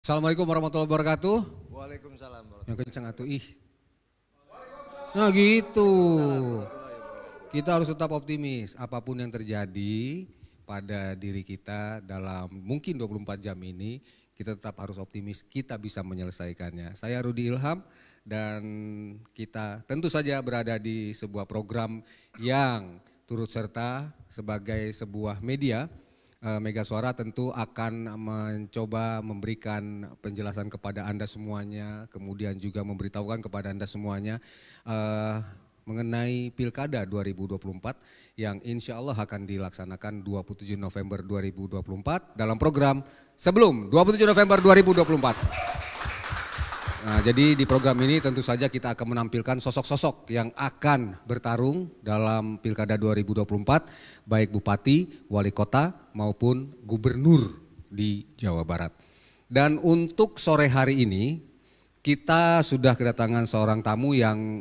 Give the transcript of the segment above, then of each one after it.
Assalamualaikum warahmatullahi wabarakatuh. Waalaikumsalam. Yang kencang atuh ih. Nah gitu. Kita harus tetap optimis apapun yang terjadi pada diri kita dalam mungkin 24 jam ini, kita tetap harus optimis kita bisa menyelesaikannya. Saya Rudi Ilham dan kita tentu saja berada di sebuah program yang turut serta sebagai sebuah media. Mega Suara tentu akan mencoba memberikan penjelasan kepada Anda semuanya, kemudian juga memberitahukan kepada Anda semuanya mengenai Pilkada 2024 yang insya Allah akan dilaksanakan 27 November 2024 dalam program sebelum 27 November 2024. Nah, jadi di program ini tentu saja kita akan menampilkan sosok-sosok yang akan bertarung dalam Pilkada 2024, baik bupati, wali kota maupun gubernur di Jawa Barat. Dan untuk sore hari ini kita sudah kedatangan seorang tamu yang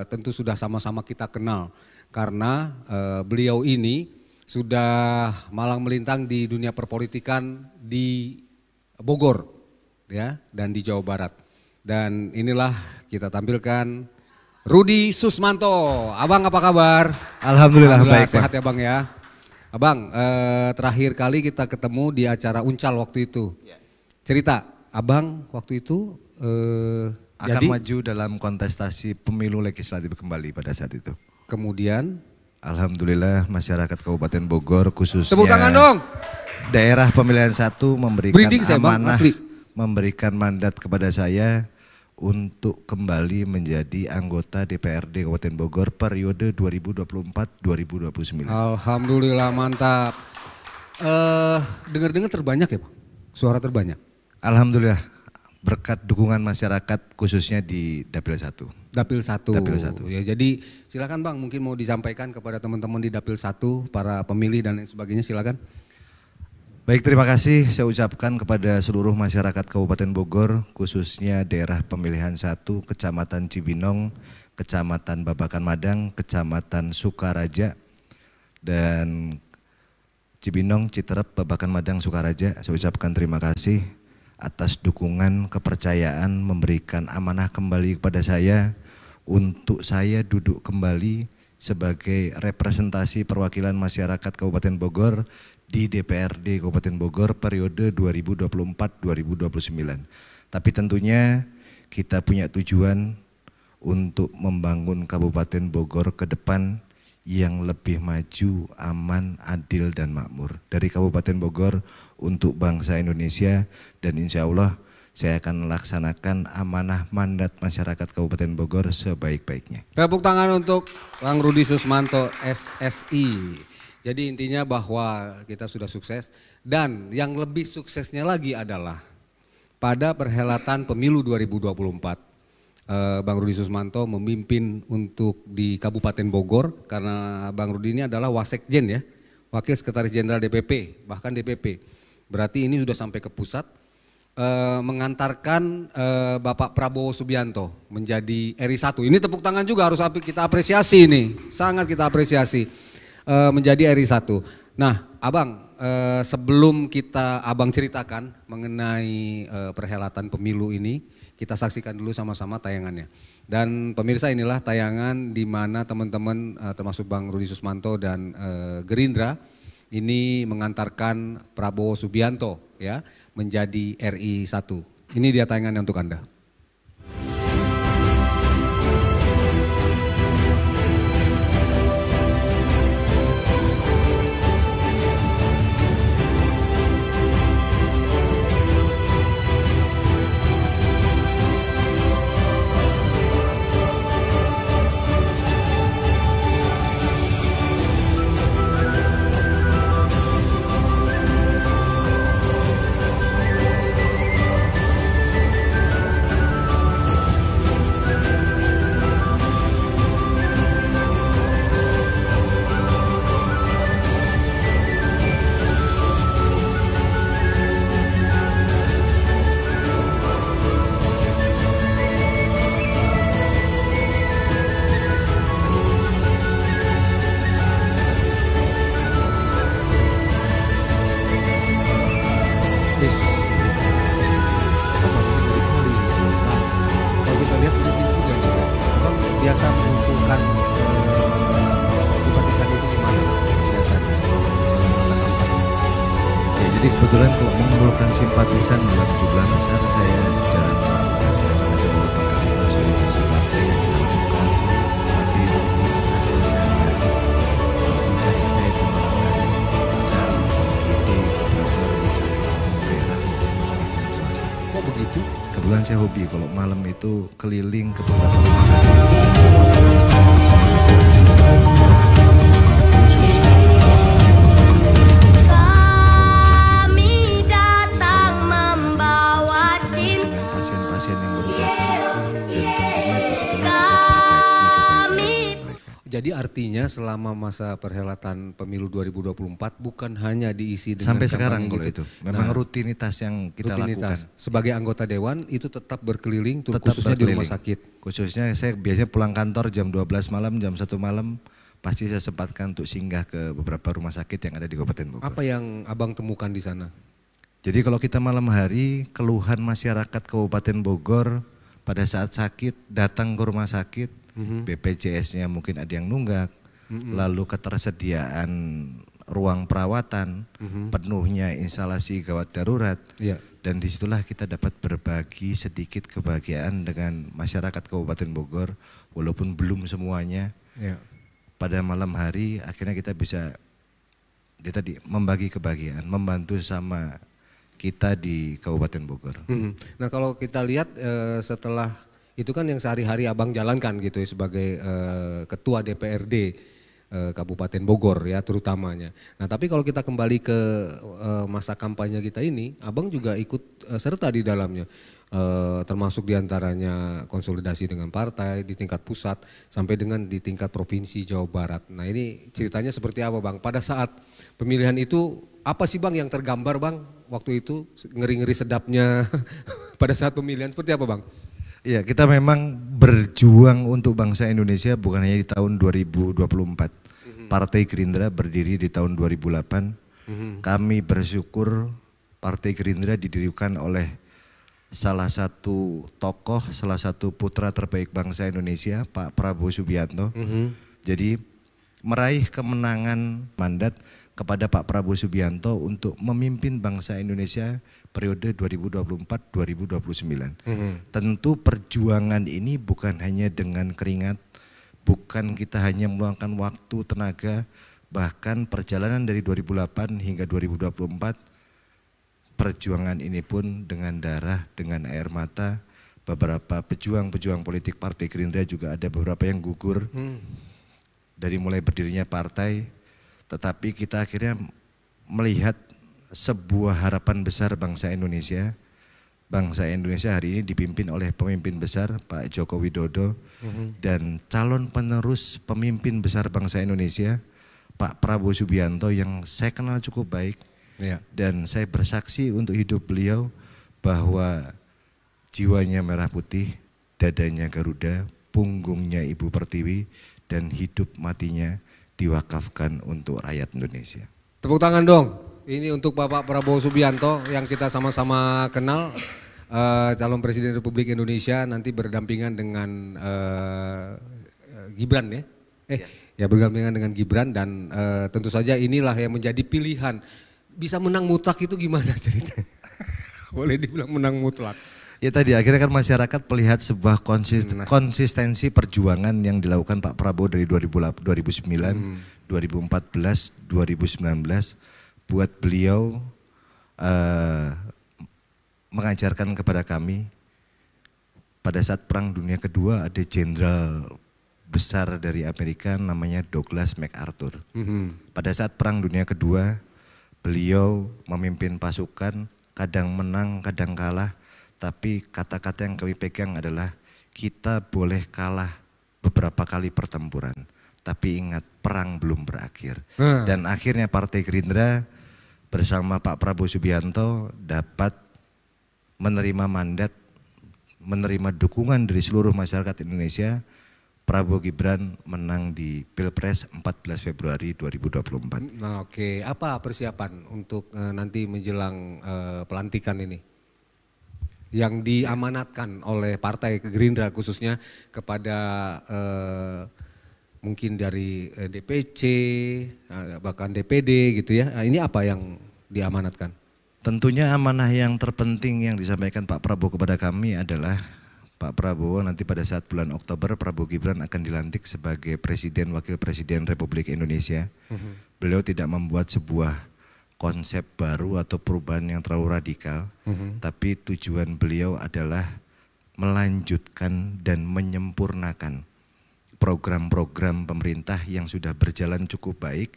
tentu sudah sama-sama kita kenal karena beliau ini sudah malang melintang di dunia perpolitikan di Bogor ya dan di Jawa Barat. Dan inilah kita tampilkan Rudi Susmanto. Abang apa kabar? Alhamdulillah baik. Sehat ya Bang ya. Abang terakhir kali kita ketemu di acara Uncal waktu itu. Cerita Abang waktu itu akan maju dalam kontestasi pemilu legislatif kembali pada saat itu. Kemudian alhamdulillah masyarakat Kabupaten Bogor khususnya tepuk tangan dong. Daerah pemilihan 1 memberikan amanah, memberikan mandat kepada saya untuk kembali menjadi anggota DPRD Kabupaten Bogor periode 2024-2029. Alhamdulillah mantap. Dengar-dengar terbanyak ya Pak? Suara terbanyak? Alhamdulillah berkat dukungan masyarakat khususnya di Dapil 1. Dapil 1. Dapil 1. Ya, jadi silakan Bang mungkin mau disampaikan kepada teman-teman di Dapil 1, para pemilih dan lain sebagainya silakan. Baik, terima kasih saya ucapkan kepada seluruh masyarakat Kabupaten Bogor, khususnya daerah pemilihan 1, Kecamatan Cibinong, Kecamatan Babakan Madang, Kecamatan Sukaraja, dan Cibinong, Citerep, Babakan Madang, Sukaraja. Saya ucapkan terima kasih atas dukungan, kepercayaan, memberikan amanah kembali kepada saya untuk saya duduk kembali sebagai representasi perwakilan masyarakat Kabupaten Bogor di DPRD Kabupaten Bogor periode 2024-2029. Tapi tentunya kita punya tujuan untuk membangun Kabupaten Bogor ke depan yang lebih maju, aman, adil dan makmur. Dari Kabupaten Bogor untuk bangsa Indonesia, dan insya Allah saya akan melaksanakan amanah mandat masyarakat Kabupaten Bogor sebaik-baiknya. Tepuk tangan untuk Bang Rudi Susmanto SSI. Jadi intinya bahwa kita sudah sukses dan yang lebih suksesnya lagi adalah pada perhelatan pemilu 2024 Bang Rudi Susmanto memimpin untuk di Kabupaten Bogor karena Bang Rudi ini adalah Wasekjen ya, Wakil Sekretaris Jenderal DPP, bahkan DPP. Berarti ini sudah sampai ke pusat mengantarkan Bapak Prabowo Subianto menjadi RI 1. Ini tepuk tangan juga harus kita apresiasi ini, sangat kita apresiasi. Menjadi RI 1. Nah Abang sebelum Abang ceritakan mengenai perhelatan pemilu ini, kita saksikan dulu sama-sama tayangannya. Dan pemirsa inilah tayangan di mana teman-teman termasuk Bang Rudi Susmanto dan Gerindra ini mengantarkan Prabowo Subianto ya menjadi RI 1. Ini dia tayangannya untuk Anda. biasa mengumpulkan simpatisan itu gimana biasanya masa kampanye? Ya, jadi kebetulan kalau mengumpulkan simpatisan dalam jumlah besar saya jarang melakukan. Ada beberapa kali konsolidasi partai yang kita lakukan, tapi untuk hasil saya misalnya saya itu melakukan mencari ide beberapa rumah sakit daerah maupun rumah sakit swasta. Kok begitu? Kebetulan saya hobi kalau malam itu keliling ke beberapa rumah sakit. Jadi artinya selama masa perhelatan pemilu 2024 bukan hanya diisi dengan sampai sekarang kampanye kalau gitu. itu memang rutinitas yang kita lakukan. Sebagai anggota dewan itu tetap berkeliling Tetap khususnya berkeliling. di rumah sakit. Khususnya saya biasanya pulang kantor jam 12 malam, jam 1 malam pasti saya sempatkan untuk singgah ke beberapa rumah sakit yang ada di Kabupaten Bogor. Apa yang Abang temukan di sana? Jadi kalau kita malam hari keluhan masyarakat Kabupaten Bogor pada saat sakit datang ke rumah sakit, BPJS-nya mungkin ada yang nunggak, lalu ketersediaan ruang perawatan, penuhnya instalasi gawat darurat, dan disitulah kita dapat berbagi sedikit kebahagiaan dengan masyarakat Kabupaten Bogor, walaupun belum semuanya. Pada malam hari akhirnya kita bisa tadi membagi kebahagiaan, membantu sama kita di Kabupaten Bogor. Nah kalau kita lihat setelah itu kan yang sehari-hari Abang jalankan gitu ya sebagai ketua DPRD Kabupaten Bogor ya terutamanya. Nah tapi kalau kita kembali ke masa kampanye kita ini, Abang juga ikut serta di dalamnya. Termasuk diantaranya konsolidasi dengan partai di tingkat pusat sampai dengan di tingkat provinsi Jawa Barat. Nah ini ceritanya seperti apa Bang? Pada saat pemilihan itu apa sih Bang yang tergambar Bang waktu itu ngeri-ngeri sedapnya pada saat pemilihan seperti apa Bang? Iya, kita memang berjuang untuk bangsa Indonesia bukan hanya di tahun 2024. Partai Gerindra berdiri di tahun 2008. Kami bersyukur Partai Gerindra didirikan oleh salah satu tokoh, salah satu putra terbaik bangsa Indonesia, Pak Prabowo Subianto. Jadi meraih kemenangan mandat kepada Pak Prabowo Subianto untuk memimpin bangsa Indonesia periode 2024-2029. Tentu perjuangan ini bukan hanya dengan keringat, bukan kita hanya meluangkan waktu, tenaga, bahkan perjalanan dari 2008 hingga 2024, perjuangan ini pun dengan darah, dengan air mata. Beberapa pejuang-pejuang politik Partai Gerindra juga ada beberapa yang gugur dari mulai berdirinya partai, tetapi kita akhirnya melihat sebuah harapan besar bangsa Indonesia. Bangsa Indonesia hari ini dipimpin oleh pemimpin besar Pak Joko Widodo dan calon penerus pemimpin besar bangsa Indonesia Pak Prabowo Subianto yang saya kenal cukup baik dan saya bersaksi untuk hidup beliau bahwa jiwanya merah putih, dadanya Garuda, punggungnya Ibu Pertiwi dan hidup matinya diwakafkan untuk rakyat Indonesia. Tepuk tangan dong. Ini untuk Bapak Prabowo Subianto yang kita sama-sama kenal, calon Presiden Republik Indonesia nanti berdampingan dengan Gibran ya. Ya berdampingan dengan Gibran dan tentu saja inilah yang menjadi pilihan. Bisa menang mutlak itu gimana ceritanya? Boleh dibilang menang mutlak. Ya tadi akhirnya kan masyarakat melihat sebuah konsistensi perjuangan yang dilakukan Pak Prabowo dari 2009, 2014, 2019 buat beliau mengajarkan kepada kami pada saat Perang Dunia Kedua ada jenderal besar dari Amerika namanya Douglas MacArthur. Pada saat Perang Dunia Kedua beliau memimpin pasukan, kadang menang, kadang kalah. Tapi kata-kata yang kami pegang adalah kita boleh kalah beberapa kali pertempuran, tapi ingat perang belum berakhir. Dan akhirnya Partai Gerindra bersama Pak Prabowo Subianto dapat menerima mandat, menerima dukungan dari seluruh masyarakat Indonesia. Prabowo Gibran menang di Pilpres 14 Februari 2024. Nah, oke, apa persiapan untuk nanti menjelang pelantikan ini? yang diamanatkan oleh Partai Gerindra khususnya kepada mungkin dari DPC, bahkan DPD gitu ya. Nah, ini apa yang diamanatkan? Tentunya amanah yang terpenting yang disampaikan Pak Prabowo kepada kami adalah Pak Prabowo nanti pada saat bulan Oktober Prabowo Gibran akan dilantik sebagai Presiden Wakil Presiden Republik Indonesia. Beliau tidak membuat sebuah konsep baru atau perubahan yang terlalu radikal, tapi tujuan beliau adalah melanjutkan dan menyempurnakan program-program pemerintah yang sudah berjalan cukup baik.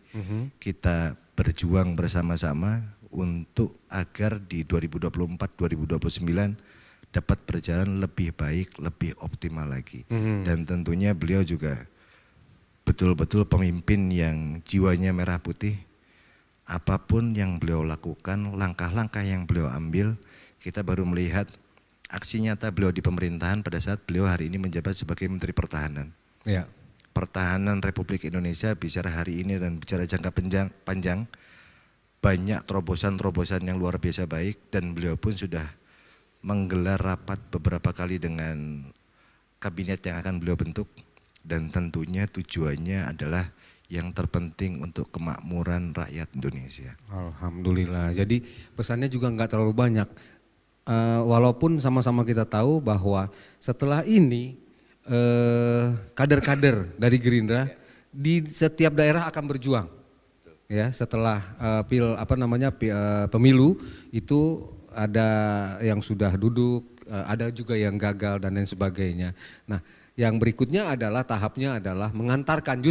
Kita berjuang bersama-sama untuk agar di 2024-2029 dapat berjalan lebih baik, lebih optimal lagi. Dan tentunya beliau juga betul-betul pemimpin yang jiwanya merah putih. Apapun yang beliau lakukan, langkah-langkah yang beliau ambil, kita baru melihat aksi nyata beliau di pemerintahan pada saat beliau hari ini menjabat sebagai Menteri Pertahanan. Ya. Pertahanan Republik Indonesia bicara hari ini dan bicara jangka panjang, banyak terobosan-terobosan yang luar biasa baik dan beliau pun sudah menggelar rapat beberapa kali dengan kabinet yang akan beliau bentuk dan tentunya tujuannya adalah yang terpenting untuk kemakmuran rakyat Indonesia. Alhamdulillah. Jadi pesannya juga nggak terlalu banyak. Walaupun sama-sama kita tahu bahwa setelah ini kader-kader dari Gerindra di setiap daerah akan berjuang. Ya, setelah pemilu itu ada yang sudah duduk, ada juga yang gagal dan lain sebagainya. Nah, yang berikutnya adalah tahapnya adalah mengantarkan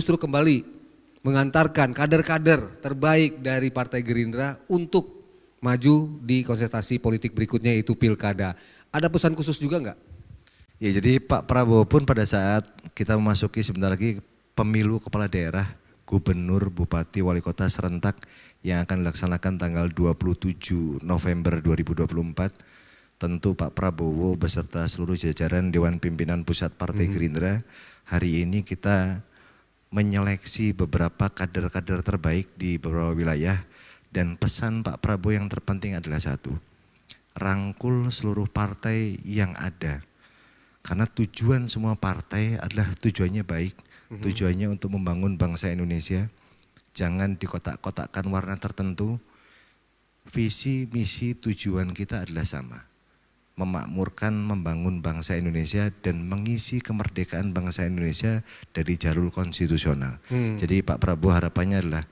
kader-kader terbaik dari Partai Gerindra untuk maju di kontestasi politik berikutnya yaitu Pilkada. Ada pesan khusus juga enggak? Ya, jadi Pak Prabowo pun pada saat kita memasuki sebentar lagi pemilu kepala daerah, gubernur, bupati, wali kota serentak yang akan dilaksanakan tanggal 27 November 2024. Tentu Pak Prabowo beserta seluruh jajaran Dewan Pimpinan Pusat Partai Gerindra hari ini kita menyeleksi beberapa kader-kader terbaik di beberapa wilayah dan pesan Pak Prabowo yang terpenting adalah satu, rangkul seluruh partai yang ada karena tujuan semua partai adalah tujuannya baik. Tujuannya untuk membangun bangsa Indonesia, jangan dikotak-kotakkan warna tertentu. Visi, misi, tujuan kita adalah sama, memakmurkan, membangun bangsa Indonesia dan mengisi kemerdekaan bangsa Indonesia dari jalur konstitusional. Jadi Pak Prabowo harapannya adalah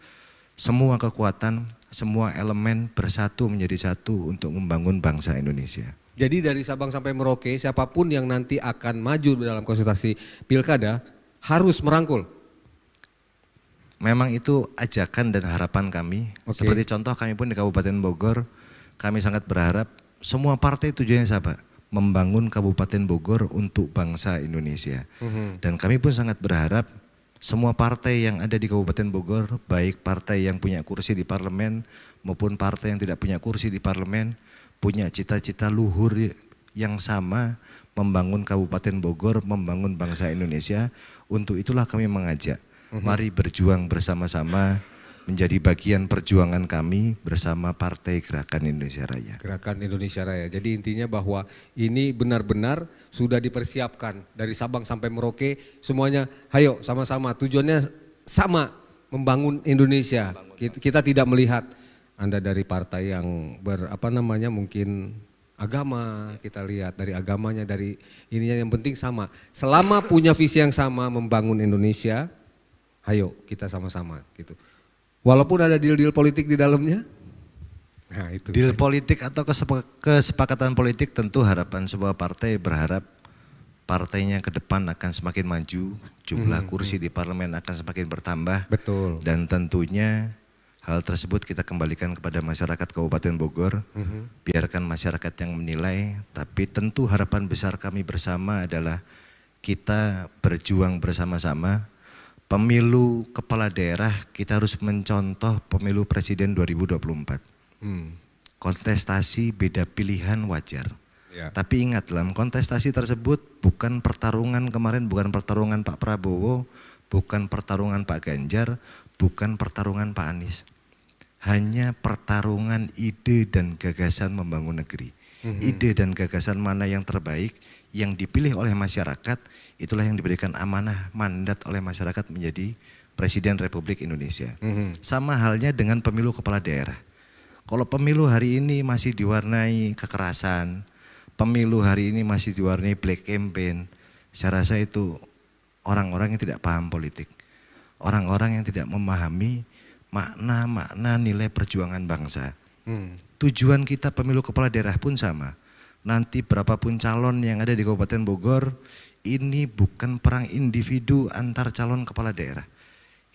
semua kekuatan, semua elemen bersatu menjadi satu untuk membangun bangsa Indonesia. Jadi dari Sabang sampai Merauke, siapapun yang nanti akan maju dalam konsultasi Pilkada harus merangkul. Memang itu ajakan dan harapan kami. Seperti contoh kami pun di Kabupaten Bogor, kami sangat berharap semua partai tujuannya sama, membangun Kabupaten Bogor untuk bangsa Indonesia. Dan kami pun sangat berharap semua partai yang ada di Kabupaten Bogor, baik partai yang punya kursi di parlemen maupun partai yang tidak punya kursi di parlemen, punya cita-cita luhur yang sama, membangun Kabupaten Bogor, membangun bangsa Indonesia. Untuk itulah kami mengajak, mari berjuang bersama-sama menjadi bagian perjuangan kami bersama Partai Gerakan Indonesia Raya. Gerakan Indonesia Raya. Jadi intinya bahwa ini benar-benar sudah dipersiapkan dari Sabang sampai Merauke, semuanya hayo sama-sama, tujuannya sama, membangun Indonesia. Kita tidak melihat Anda dari partai yang mungkin agama, kita lihat dari agamanya, dari ininya, yang penting sama. Selama punya visi yang sama membangun Indonesia, hayo kita sama-sama gitu. Walaupun ada deal-deal politik di dalamnya. Nah, itu. Deal politik atau kesepakatan politik, tentu harapan sebuah partai berharap partainya ke depan akan semakin maju, jumlah kursi di parlemen akan semakin bertambah. Betul. Dan tentunya hal tersebut kita kembalikan kepada masyarakat Kabupaten Bogor, biarkan masyarakat yang menilai, tapi tentu harapan besar kami bersama adalah kita berjuang bersama-sama. Pemilu kepala daerah kita harus mencontoh pemilu presiden 2024. Kontestasi beda pilihan wajar. Ya. Tapi ingat, dalam kontestasi tersebut bukan pertarungan kemarin, bukan pertarungan Pak Prabowo, bukan pertarungan Pak Ganjar, bukan pertarungan Pak Anies. Hanya pertarungan ide dan gagasan membangun negeri. ide dan gagasan mana yang terbaik yang dipilih oleh masyarakat, itulah yang diberikan amanah mandat oleh masyarakat menjadi Presiden Republik Indonesia. Sama halnya dengan pemilu kepala daerah. Kalau pemilu hari ini masih diwarnai kekerasan, pemilu hari ini masih diwarnai black campaign, saya rasa itu orang-orang yang tidak paham politik. Orang-orang yang tidak memahami makna-makna nilai perjuangan bangsa. Tujuan kita pemilu kepala daerah pun sama. Nanti berapapun calon yang ada di Kabupaten Bogor, ini bukan perang individu antar calon kepala daerah.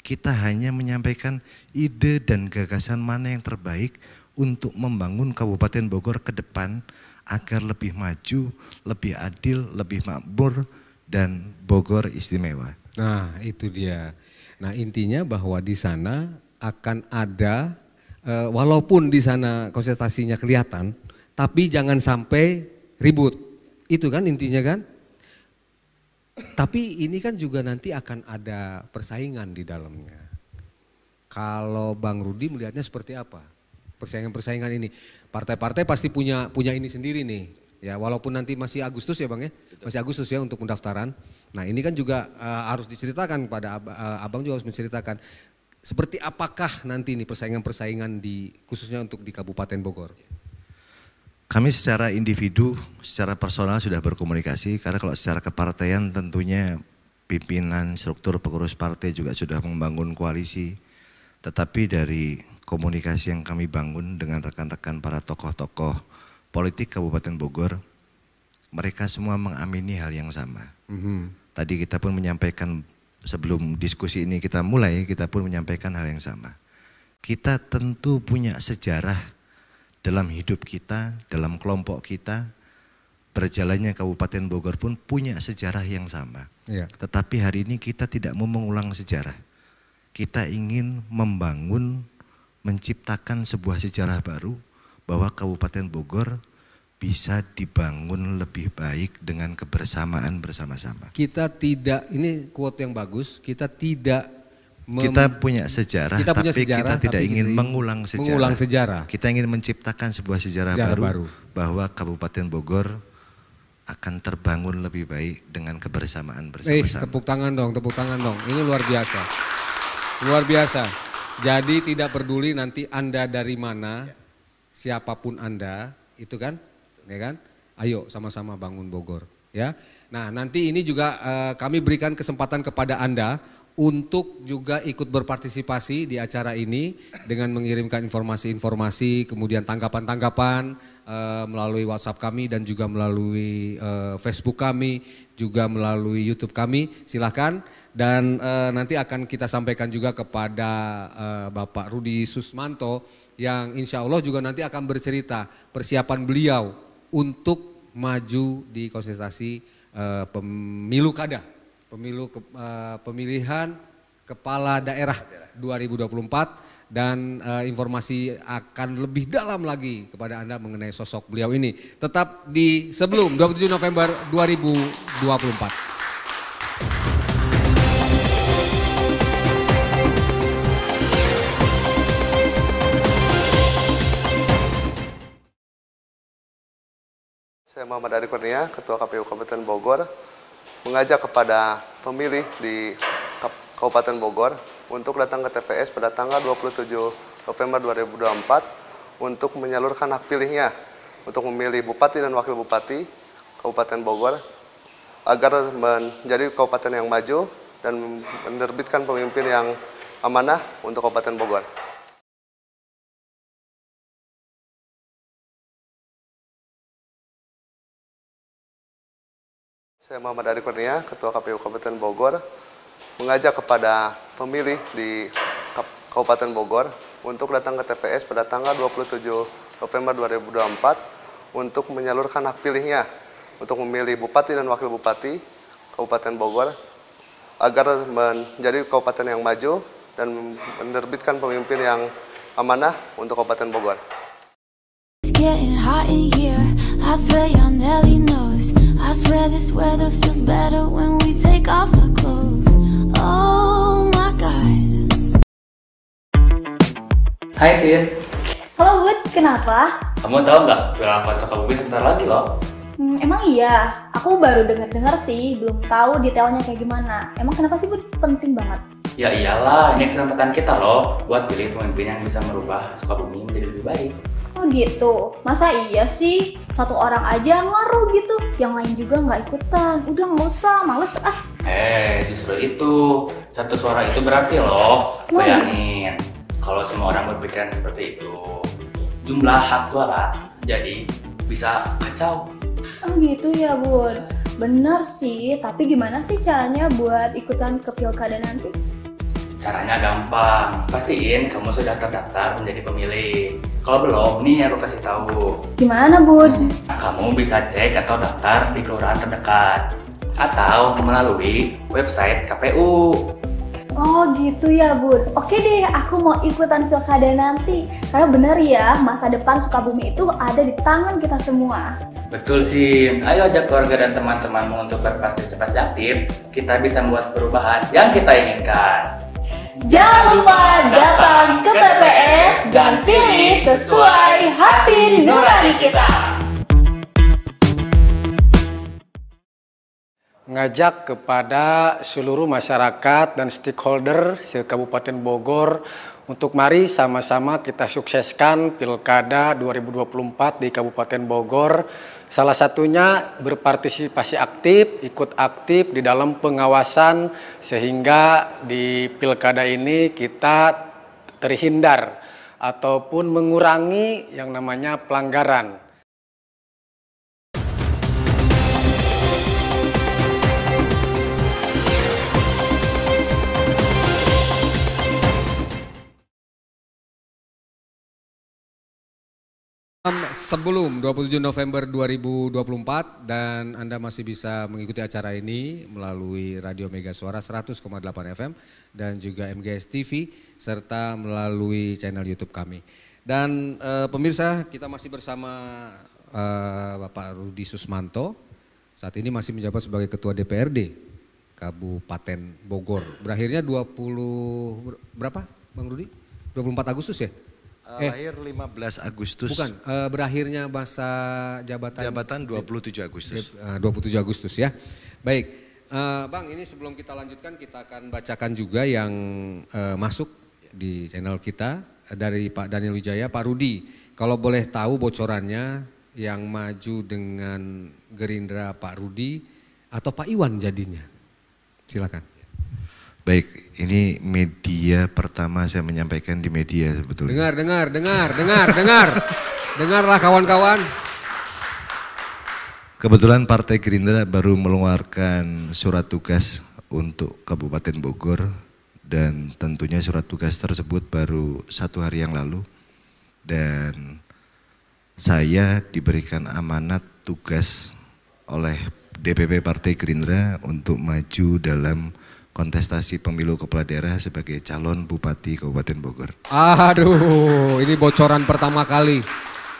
Kita hanya menyampaikan ide dan gagasan mana yang terbaik untuk membangun Kabupaten Bogor ke depan agar lebih maju, lebih adil, lebih makmur, dan Bogor istimewa. Nah itu dia. Nah intinya bahwa di sana akan ada, walaupun di sana konsentrasinya kelihatan, tapi jangan sampai ribut. Itu kan intinya kan. Tapi ini kan juga nanti akan ada persaingan di dalamnya. Kalau Bang Rudi melihatnya seperti apa? Persaingan-persaingan ini. Partai-partai pasti punya ini sendiri nih. Ya walaupun nanti masih Agustus ya Bang ya. Masih Agustus ya untuk pendaftaran. Nah ini kan juga harus diceritakan pada Abang juga harus menceritakan. Seperti apakah nanti ini persaingan-persaingan khususnya untuk di Kabupaten Bogor? Kami secara individu, secara personal sudah berkomunikasi karena kalau secara kepartaian tentunya pimpinan struktur pengurus partai juga sudah membangun koalisi. Tetapi dari komunikasi yang kami bangun dengan rekan-rekan para tokoh-tokoh politik Kabupaten Bogor, mereka semua mengamini hal yang sama. Tadi kita pun menyampaikan sebelum diskusi ini kita mulai, kita pun menyampaikan hal yang sama. Kita tentu punya sejarah dalam hidup kita, dalam kelompok kita, berjalannya Kabupaten Bogor pun punya sejarah yang sama. Ya. Tetapi hari ini kita tidak mau mengulang sejarah. Kita ingin membangun, menciptakan sebuah sejarah baru bahwa Kabupaten Bogor bisa dibangun lebih baik dengan kebersamaan bersama-sama. Kita tidak, ini quote yang bagus, kita punya sejarah, kita tidak ingin mengulang sejarah. Kita ingin menciptakan sebuah sejarah baru bahwa Kabupaten Bogor akan terbangun lebih baik dengan kebersamaan bersama-sama. Tepuk tangan dong. Ini luar biasa. Luar biasa. Jadi tidak peduli nanti Anda dari mana, siapapun Anda, itu kan, ya kan? Ayo sama-sama bangun Bogor, ya. Nah, nanti ini juga kami berikan kesempatan kepada Anda untuk juga ikut berpartisipasi di acara ini dengan mengirimkan informasi-informasi, kemudian tanggapan-tanggapan melalui WhatsApp kami dan juga melalui Facebook kami, juga melalui YouTube kami, silahkan. Dan nanti akan kita sampaikan juga kepada Bapak Rudi Susmanto yang insya Allah juga nanti akan bercerita persiapan beliau untuk maju di kontestasi pemilu kada. Pemilihan kepala daerah 2024 dan informasi akan lebih dalam lagi kepada Anda mengenai sosok beliau ini. Tetap di sebelum 27 November 2024. Saya Muhammad Ari Kurnia, Ketua KPU Kabupaten Bogor, mengajak kepada pemilih di Kabupaten Bogor untuk datang ke TPS pada tanggal 27 November 2024 untuk menyalurkan hak pilihnya untuk memilih Bupati dan Wakil Bupati Kabupaten Bogor agar menjadi kabupaten yang maju dan menerbitkan pemimpin yang amanah untuk Kabupaten Bogor. Saya Muhammad Ari Kurnia, Ketua KPU Kabupaten Bogor, mengajak kepada pemilih di Kabupaten Bogor untuk datang ke TPS pada tanggal 27 November 2024 untuk menyalurkan hak pilihnya untuk memilih Bupati dan Wakil Bupati Kabupaten Bogor agar menjadi kabupaten yang maju dan menerbitkan pemimpin yang amanah untuk Kabupaten Bogor. It's getting hot in here, I swear your Nelly knows. I swear this weather feels better when we take off our clothes. Oh my God. Hai Sin. Halo Bud, kenapa? Kamu tahu nggak, Balapan Sukabumi sebentar lagi loh. Emang iya, aku baru dengar sih, belum tahu detailnya kayak gimana. Emang kenapa sih Bud? Penting banget. Ya iyalah, ini kesempatan kita loh buat pilih pemimpin yang bisa merubah Sukabumi menjadi lebih baik. Oh gitu, masa iya sih? Satu orang aja ngaruh gitu, yang lain juga nggak ikutan. Udah nggak usah, males ah. Justru itu, satu suara itu berarti loh. Bayangin, kalau semua orang berpikiran seperti itu, jumlah hak suara jadi bisa kacau. Oh gitu ya Bun, bener sih, tapi gimana sih caranya buat ikutan ke pilkada nanti? Caranya gampang, pastiin kamu sudah terdaftar menjadi pemilih. Kalau belum, nih aku kasih tahu. Gimana Bun? Nah, kamu bisa cek atau daftar di kelurahan terdekat atau melalui website KPU. Oh gitu ya Bun, oke deh aku mau ikutan pilkada nanti. Karena bener ya, masa depan Sukabumi itu ada di tangan kita semua. Betul sih, ayo ajak keluarga dan teman-temanmu untuk berpartisipasi aktif. Kita bisa membuat perubahan yang kita inginkan. Jangan lupa datang ke TPS dan pilih sesuai hati nurani kita. Mengajak kepada seluruh masyarakat dan stakeholder se-Kabupaten Bogor untuk mari sama-sama kita sukseskan Pilkada 2024 di Kabupaten Bogor. Salah satunya berpartisipasi aktif, ikut aktif di dalam pengawasan sehingga di Pilkada ini kita terhindar ataupun mengurangi yang namanya pelanggaran. Sebelum 27 November 2024 dan Anda masih bisa mengikuti acara ini melalui Radio Mega Suara 100,8 FM dan juga MGS TV serta melalui channel YouTube kami. Dan pemirsa, kita masih bersama Bapak Rudi Susmanto, saat ini masih menjabat sebagai Ketua DPRD Kabupaten Bogor. Berakhirnya 20 berapa Bang Rudi? 24 Agustus ya? Lahir 15 Agustus. Bukan, berakhirnya masa jabatan 27 Agustus. 27 Agustus ya. Baik, Bang, ini sebelum kita lanjutkan kita akan bacakan juga yang masuk di channel kita dari Pak Daniel Wijaya. Pak Rudi, kalau boleh tahu bocorannya yang maju dengan Gerindra Pak Rudi atau Pak Iwan jadinya? Silakan. Baik, ini media pertama saya menyampaikan di media sebetulnya. Dengarlah kawan-kawan. Kebetulan Partai Gerindra baru mengeluarkan surat tugas untuk Kabupaten Bogor dan tentunya surat tugas tersebut baru 1 hari yang lalu. Dan saya diberikan amanat tugas oleh DPP Partai Gerindra untuk maju dalam kontestasi pemilu kepala daerah sebagai calon Bupati Kabupaten Bogor. Aduh, ini bocoran pertama kali.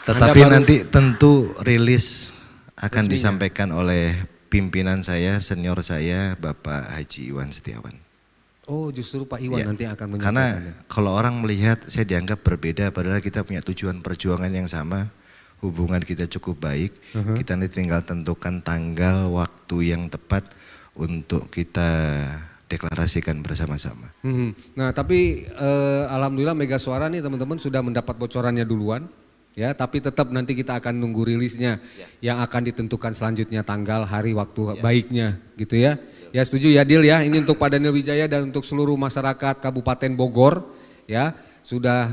Tetapi nanti tentu rilis akan resminya disampaikan oleh pimpinan saya, senior saya, Bapak Haji Iwan Setiawan. Oh, justru Pak Iwan nanti akan menyampaikan. Karena kalau orang melihat saya dianggap berbeda padahal kita punya tujuan perjuangan yang sama. Hubungan kita cukup baik. Kita nanti tinggal tentukan tanggal, waktu yang tepat untuk kita deklarasikan bersama-sama. Nah, tapi alhamdulillah Mega Suara nih teman-teman sudah mendapat bocorannya duluan, ya. Tapi tetap nanti kita akan nunggu rilisnya, yang akan ditentukan selanjutnya tanggal, hari, waktu baiknya, gitu ya. Ya setuju ya Dil ya. Ini untuk Pak Daniel Wijaya dan untuk seluruh masyarakat Kabupaten Bogor, ya sudah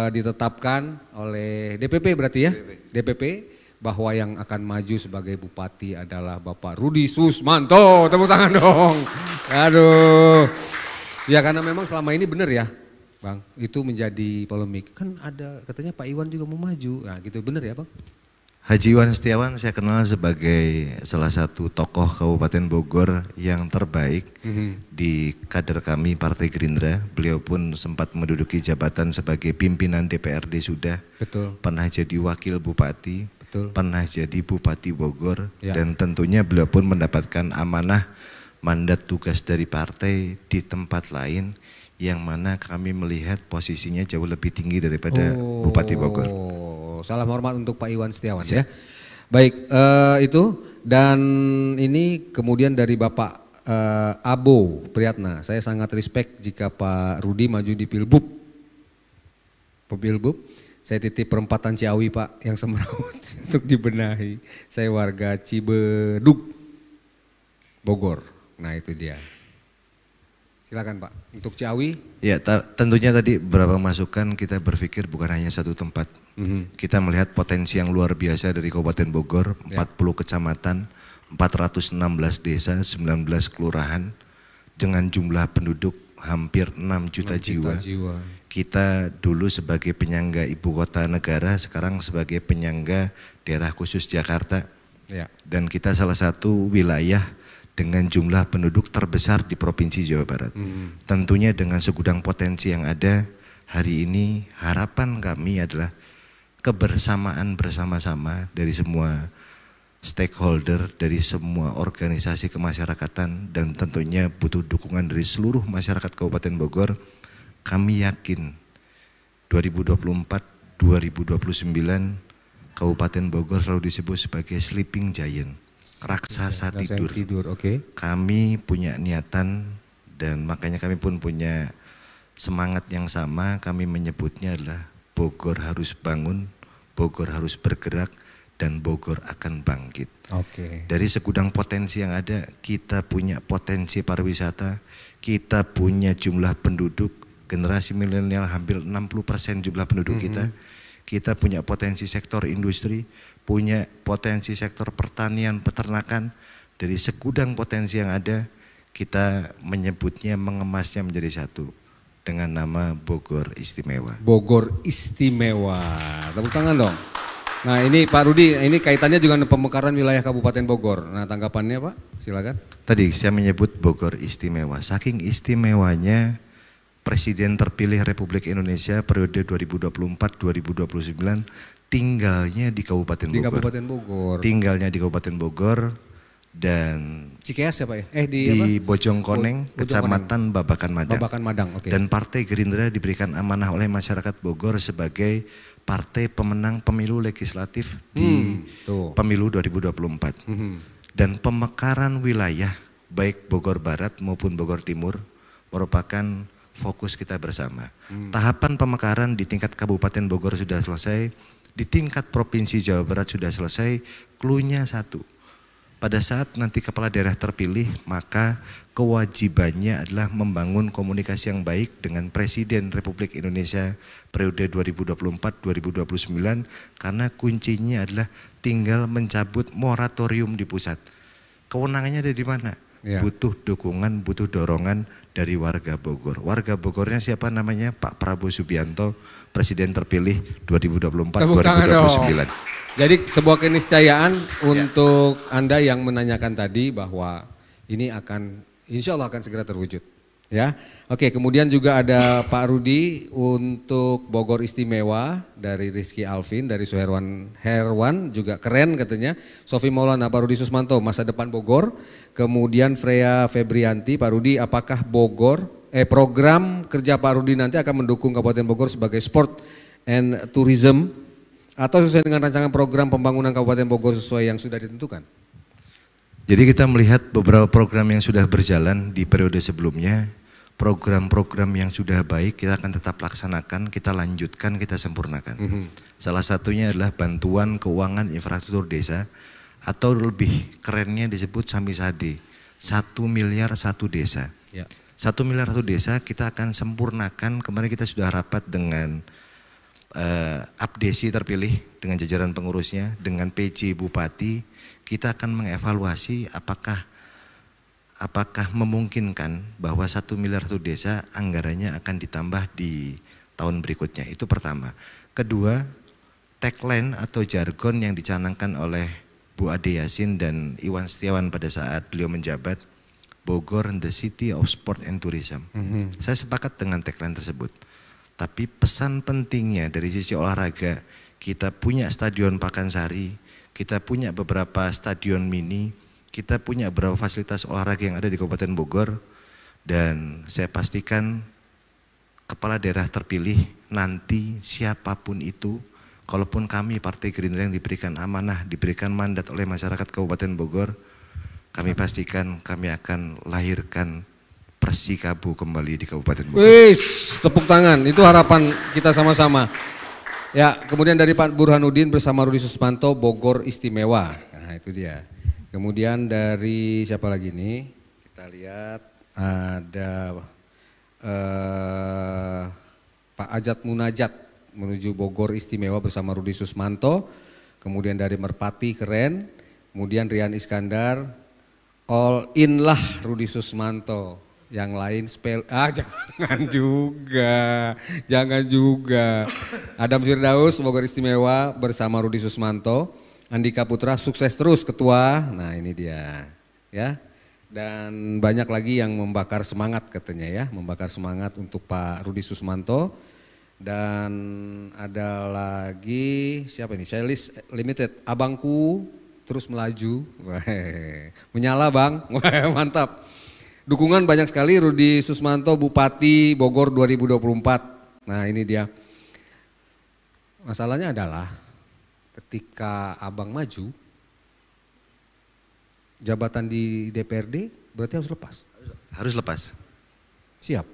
ditetapkan oleh DPP berarti ya, DPP. Bahwa yang akan maju sebagai bupati adalah Bapak Rudi Susmanto. Tepuk tangan dong. Aduh. Ya karena memang selama ini benar ya Bang, itu menjadi polemik. Kan ada katanya Pak Iwan juga mau maju. Nah gitu, benar ya Bang? Haji Iwan Setiawan saya kenal sebagai salah satu tokoh Kabupaten Bogor yang terbaik di kader kami Partai Gerindra. Beliau pun sempat menduduki jabatan sebagai pimpinan DPRD sudah. Betul. Pernah jadi wakil bupati. Betul. Pernah jadi Bupati Bogor ya. Dan tentunya beliau pun mendapatkan amanah mandat tugas dari partai di tempat lain yang mana kami melihat posisinya jauh lebih tinggi daripada Bupati Bogor. Subianto. Salam hormat untuk Pak Iwan Setiawan ya. Baik, itu dan ini kemudian dari Bapak Abo Priyatna. Saya sangat respect jika Pak Rudi maju di Pilbub. Saya titip perempatan Ciawi Pak yang semeraut untuk dibenahi. Saya warga Cibedug, Bogor. Nah itu dia. Silakan Pak, untuk Ciawi. Ya tentunya tadi beberapa masukan kita berpikir bukan hanya satu tempat. Kita melihat potensi yang luar biasa dari Kabupaten Bogor, 40 kecamatan, 416 desa, 19 kelurahan dengan jumlah penduduk hampir 6 juta jiwa. Kita dulu sebagai penyangga ibu kota negara, sekarang sebagai penyangga daerah khusus Jakarta. Dan kita salah satu wilayah dengan jumlah penduduk terbesar di Provinsi Jawa Barat. Tentunya dengan segudang potensi yang ada, hari ini harapan kami adalah kebersamaan bersama-sama dari semua stakeholder, dari semua organisasi kemasyarakatan, dan tentunya butuh dukungan dari seluruh masyarakat Kabupaten Bogor. Kami yakin 2024-2029 Kabupaten Bogor selalu disebut sebagai sleeping giant. Raksasa tidur. Kami punya niatan dan makanya kami pun punya semangat yang sama. Kami menyebutnya adalah Bogor harus bangun, Bogor harus bergerak, dan Bogor akan bangkit. Dari segudang potensi yang ada, kita punya potensi pariwisata, kita punya jumlah penduduk, generasi milenial hampir 60% jumlah penduduk kita punya potensi sektor industri, punya potensi sektor pertanian, peternakan. Dari segudang potensi yang ada, kita menyebutnya, mengemasnya menjadi satu dengan nama Bogor Istimewa. Bogor Istimewa, tepuk tangan dong. Nah ini Pak Rudi, ini kaitannya juga dengan pemekaran wilayah Kabupaten Bogor. Nah tanggapannya Pak, silakan. Tadi saya menyebut Bogor Istimewa, saking istimewanya Presiden terpilih Republik Indonesia periode 2024-2029 tinggalnya di Kabupaten Bogor. Di Kabupaten Bogor. Tinggalnya di Kabupaten Bogor dan Cikeas ya Pak ya? Di Bojongkoneng, Kecamatan Babakan Madang. Babakan Madang, Dan Partai Gerindra diberikan amanah oleh masyarakat Bogor sebagai partai pemenang pemilu legislatif di pemilu 2024. Dan pemekaran wilayah baik Bogor Barat maupun Bogor Timur merupakan fokus kita bersama. Tahapan pemekaran di tingkat Kabupaten Bogor sudah selesai, di tingkat Provinsi Jawa Barat sudah selesai. Cluenya satu, pada saat nanti kepala daerah terpilih, maka kewajibannya adalah membangun komunikasi yang baik dengan Presiden Republik Indonesia periode 2024-2029, karena kuncinya adalah tinggal mencabut moratorium di pusat. Kewenangannya ada di mana? Butuh dukungan, butuh dorongan dari warga Bogor. Warga Bogornya siapa namanya? Pak Prabowo Subianto, Presiden terpilih 2024-2029. Jadi sebuah keniscayaan untuk Anda yang menanyakan tadi bahwa ini akan, insya Allah akan segera terwujud. Ya, oke. Kemudian juga ada Pak Rudi untuk Bogor Istimewa dari Rizky Alvin, dari Suherwan Herwan juga keren katanya. Sofi Maulana, Pak Rudi Susmanto, masa depan Bogor. Kemudian Freya Febrianti, Pak Rudi, apakah program kerja Pak Rudi nanti akan mendukung Kabupaten Bogor sebagai sport and tourism atau sesuai dengan rancangan program pembangunan Kabupaten Bogor sesuai yang sudah ditentukan? Jadi kita melihat beberapa program yang sudah berjalan di periode sebelumnya. Program-program yang sudah baik kita akan tetap laksanakan, kita lanjutkan, kita sempurnakan. Salah satunya adalah bantuan keuangan infrastruktur desa, atau lebih kerennya disebut Samisade, 1 miliar satu desa. 1 miliar satu desa kita akan sempurnakan. Kemarin kita sudah rapat dengan Abdesi terpilih, dengan jajaran pengurusnya, dengan PJ Bupati. Kita akan mengevaluasi apakah memungkinkan bahwa 1 miliar satu desa anggarannya akan ditambah di tahun berikutnya. Itu pertama. Kedua, tagline atau jargon yang dicanangkan oleh Bu Ade Yasin dan Iwan Setiawan pada saat beliau menjabat, Bogor the City of Sport and Tourism. Saya sepakat dengan tagline tersebut. Tapi pesan pentingnya dari sisi olahraga, kita punya Stadion Pakansari, kita punya beberapa stadion mini, kita punya beberapa fasilitas olahraga yang ada di Kabupaten Bogor, dan saya pastikan kepala daerah terpilih nanti siapapun itu, kalaupun kami Partai Gerindra yang diberikan amanah, diberikan mandat oleh masyarakat Kabupaten Bogor, kami pastikan kami akan lahirkan Persikabu kembali di Kabupaten Bogor. Wis, tepuk tangan, itu harapan kita sama-sama. Ya, kemudian dari Pak Burhanuddin bersama Rudi Susmanto, Bogor Istimewa. Nah itu dia. Kemudian dari siapa lagi nih? Kita lihat ada Pak Ajat Munajat menuju Bogor Istimewa bersama Rudi Susmanto. Kemudian dari Merpati keren. Kemudian Rian Iskandar, all in lah Rudi Susmanto. Yang lain jangan juga. Adam Firdaus Bogor Istimewa bersama Rudi Susmanto. Andika Putra sukses terus ketua. Nah ini dia ya. Dan banyak lagi yang membakar semangat katanya ya, membakar semangat untuk Pak Rudi Susmanto. Dan ada lagi siapa ini? Sailis Limited, abangku terus melaju. Menyala bang, mantap. Dukungan banyak sekali Rudi Susmanto Bupati Bogor 2024. Nah ini dia. Masalahnya adalah ketika abang maju, jabatan di DPRD berarti harus lepas. Harus lepas. Siap.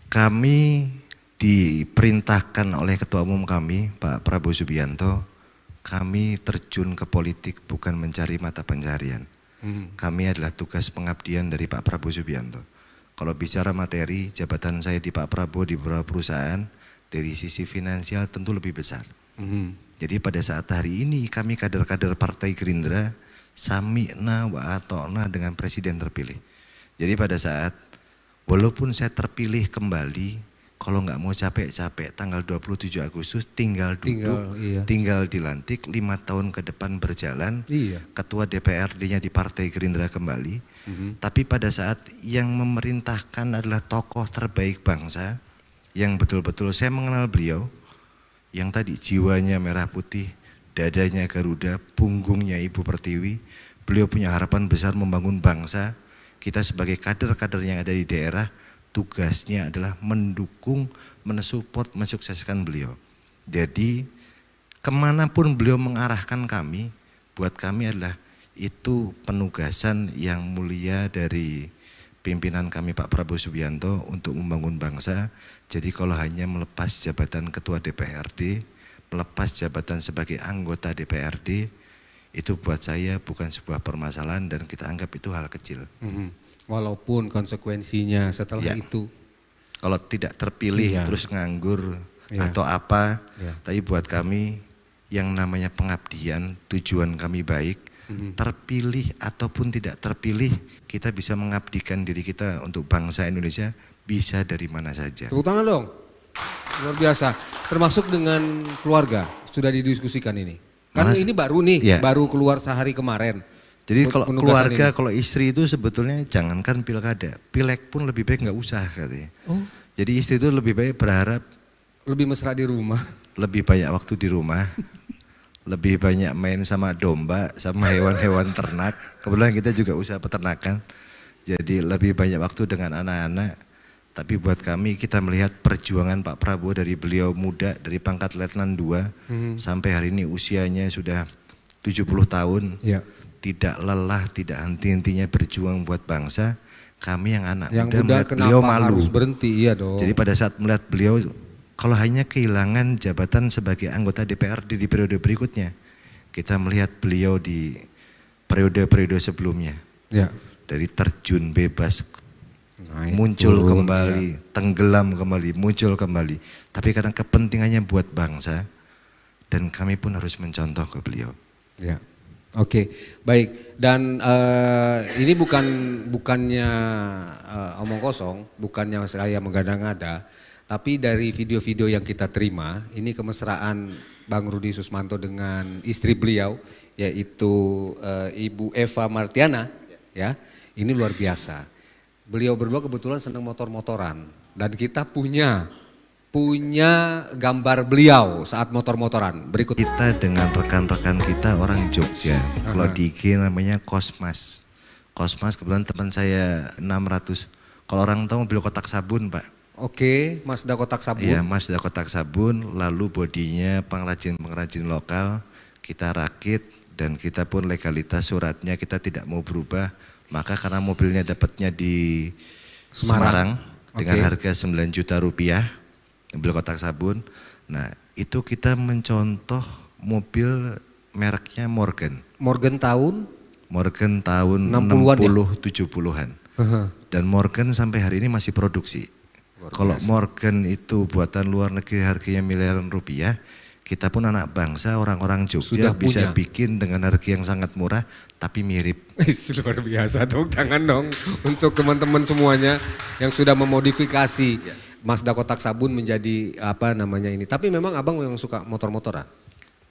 Kami diperintahkan oleh Ketua Umum kami, Pak Prabowo Subianto, kami terjun ke politik bukan mencari mata pencarian. Kami adalah tugas pengabdian dari Pak Prabowo Subianto. Kalau bicara materi, jabatan saya di Pak Prabowo di beberapa perusahaan dari sisi finansial tentu lebih besar. Jadi pada saat hari ini kami kader-kader Partai Gerindra sami'na wa ata'na dengan presiden terpilih. Jadi pada saat walaupun saya terpilih kembali, kalau nggak mau capek-capek tanggal 27 Agustus tinggal duduk, tinggal dilantik 5 tahun ke depan berjalan, ketua DPRD-nya di Partai Gerindra kembali. Tapi pada saat yang memerintahkan adalah tokoh terbaik bangsa, yang betul-betul saya mengenal beliau, yang tadi jiwanya merah putih, dadanya Garuda, punggungnya Ibu Pertiwi, beliau punya harapan besar membangun bangsa. Kita sebagai kader-kader yang ada di daerah, tugasnya adalah mendukung, mensupport, mensukseskan beliau. Jadi kemanapun beliau mengarahkan kami, buat kami adalah itu penugasan yang mulia dari pimpinan kami Pak Prabowo Subianto untuk membangun bangsa. Jadi kalau hanya melepas jabatan ketua DPRD, melepas jabatan sebagai anggota DPRD, itu buat saya bukan sebuah permasalahan dan kita anggap itu hal kecil. Walaupun konsekuensinya setelah itu. Kalau tidak terpilih terus nganggur atau apa, tapi buat kami yang namanya pengabdian, tujuan kami baik, terpilih ataupun tidak terpilih, kita bisa mengabdikan diri kita untuk bangsa Indonesia bisa dari mana saja. Tepuk tangan dong, luar biasa. Termasuk dengan keluarga, sudah didiskusikan ini. Karena ini baru nih, baru keluar sehari kemarin. Jadi kalau keluarga, kalau istri itu sebetulnya jangankan pilkada, pileg pun lebih baik nggak usah katanya. Jadi istri itu lebih baik berharap lebih mesra di rumah, lebih banyak waktu di rumah, lebih banyak main sama domba, sama hewan-hewan ternak. Kebetulan kita juga usaha peternakan, jadi lebih banyak waktu dengan anak-anak. Tapi buat kami kita melihat perjuangan Pak Prabowo dari beliau muda, dari pangkat Letnan 2 sampai hari ini usianya sudah 70 tahun. Tidak lelah, tidak henti-hentinya berjuang buat bangsa. Kami yang anak muda melihat beliau malu. Harus berhenti, iya dong. Jadi pada saat melihat beliau, kalau hanya kehilangan jabatan sebagai anggota DPRD di periode berikutnya, kita melihat beliau di periode-periode sebelumnya. Dari terjun bebas, muncul kembali, tenggelam kembali, muncul kembali. Tapi karena kepentingannya buat bangsa, dan kami pun harus mencontoh ke beliau. Oke, baik. Dan ini bukannya omong kosong, bukannya saya mengada-ngada, tapi dari video-video yang kita terima, ini kemesraan Bang Rudi Susmanto dengan istri beliau, yaitu Ibu Eva Martiana, ya, ini luar biasa. Beliau berdua kebetulan senang motor-motoran, dan kita punya gambar beliau saat motor-motoran. Berikut kita dengan rekan-rekan kita orang Jogja. Kalau di IG namanya Kosmas. Kosmas kebetulan teman saya 600. Kalau orang tahu mobil kotak sabun, Pak. Oke, Mazda kotak sabun. Iya, Mazda kotak sabun, lalu bodinya pengrajin-pengrajin lokal kita rakit dan kita pun legalitas suratnya kita tidak mau berubah. Maka karena mobilnya dapatnya di Semarang dengan harga 9 juta rupiah, mobil kotak sabun. Nah, itu kita mencontoh mobil mereknya Morgan. Morgan tahun? Morgan tahun 60-an 60-70-an. Dan Morgan sampai hari ini masih produksi. Kalau Morgan itu buatan luar negeri harganya miliaran rupiah, kita pun anak bangsa orang-orang Jogja Sudah bisa punya. bikin dengan harga yang sangat murah tapi mirip. Luar biasa, tepuk tangan dong untuk teman-teman semuanya yang sudah memodifikasi Mazda kotak sabun menjadi apa namanya ini. Tapi memang abang yang suka motor-motoran.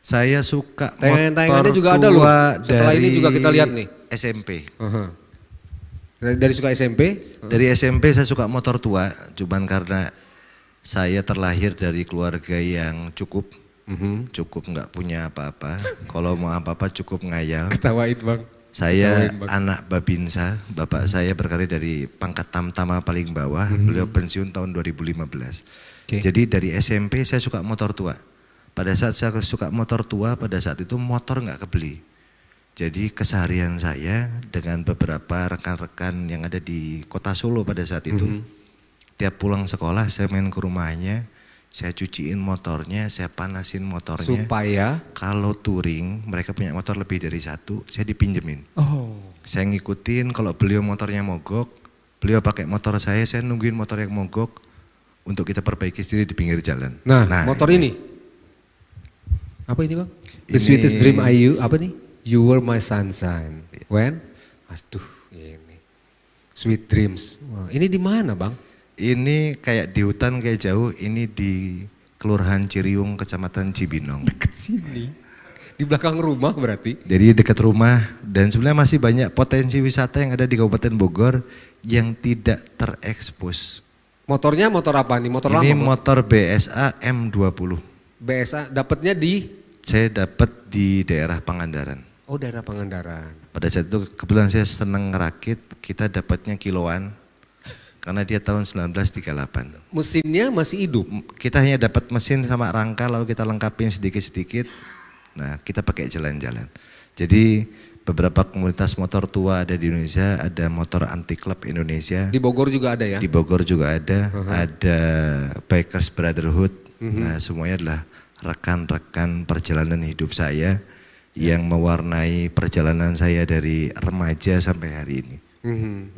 Saya suka Tayangan-tayangannya motor juga ada loh. tua Setelah ini dari juga kita lihat nih. SMP. Dari suka SMP? Dari SMP saya suka motor tua, cuman karena saya terlahir dari keluarga yang cukup nggak punya apa-apa. Kalau mau apa-apa cukup ngayal. Ketawain bang. Saya Ketawain, Bang. anak Babinsa, bapak saya berkarir dari pangkat tamtama paling bawah, beliau pensiun tahun 2015. Jadi dari SMP saya suka motor tua. Pada saat saya suka motor tua, pada saat itu motor nggak kebeli. Jadi keseharian saya dengan beberapa rekan-rekan yang ada di kota Solo pada saat itu, tiap pulang sekolah saya main ke rumahnya, saya cuciin motornya, saya panasin motornya. Supaya? Kalau touring, mereka punya motor lebih dari satu, saya dipinjemin. Saya ngikutin kalau beliau motornya mogok, beliau pakai motor saya nungguin motor yang mogok untuk kita perbaiki sendiri di pinggir jalan. Nah motor ini? Apa ini bang? The Sweetest Dream IU, apa nih? You Were My Sunshine. When? Aduh ini. Sweet Dreams. Wah, ini di mana bang? Ini kayak di hutan kayak jauh, ini di Kelurahan Ciriung, Kecamatan Cibinong. Deket sini. Di belakang rumah berarti? Jadi dekat rumah dan sebenarnya masih banyak potensi wisata yang ada di Kabupaten Bogor yang tidak terekspos. Motornya motor apa nih? Motor Ini lama? motor BSA M20. BSA dapatnya di? Saya dapat di daerah Pangandaran. Oh daerah Pangandaran. Pada saat itu kebetulan saya senang ngerakit, kita dapatnya kiloan karena dia tahun 1938. Mesinnya masih hidup? Kita hanya dapat mesin sama rangka lalu kita lengkapin sedikit-sedikit. Nah kita pakai jalan-jalan. Jadi beberapa komunitas motor tua ada di Indonesia, ada motor anti club Indonesia. Di Bogor juga ada ya? Di Bogor juga ada Bikers Brotherhood. Nah semuanya adalah rekan-rekan perjalanan hidup saya yang mewarnai perjalanan saya dari remaja sampai hari ini.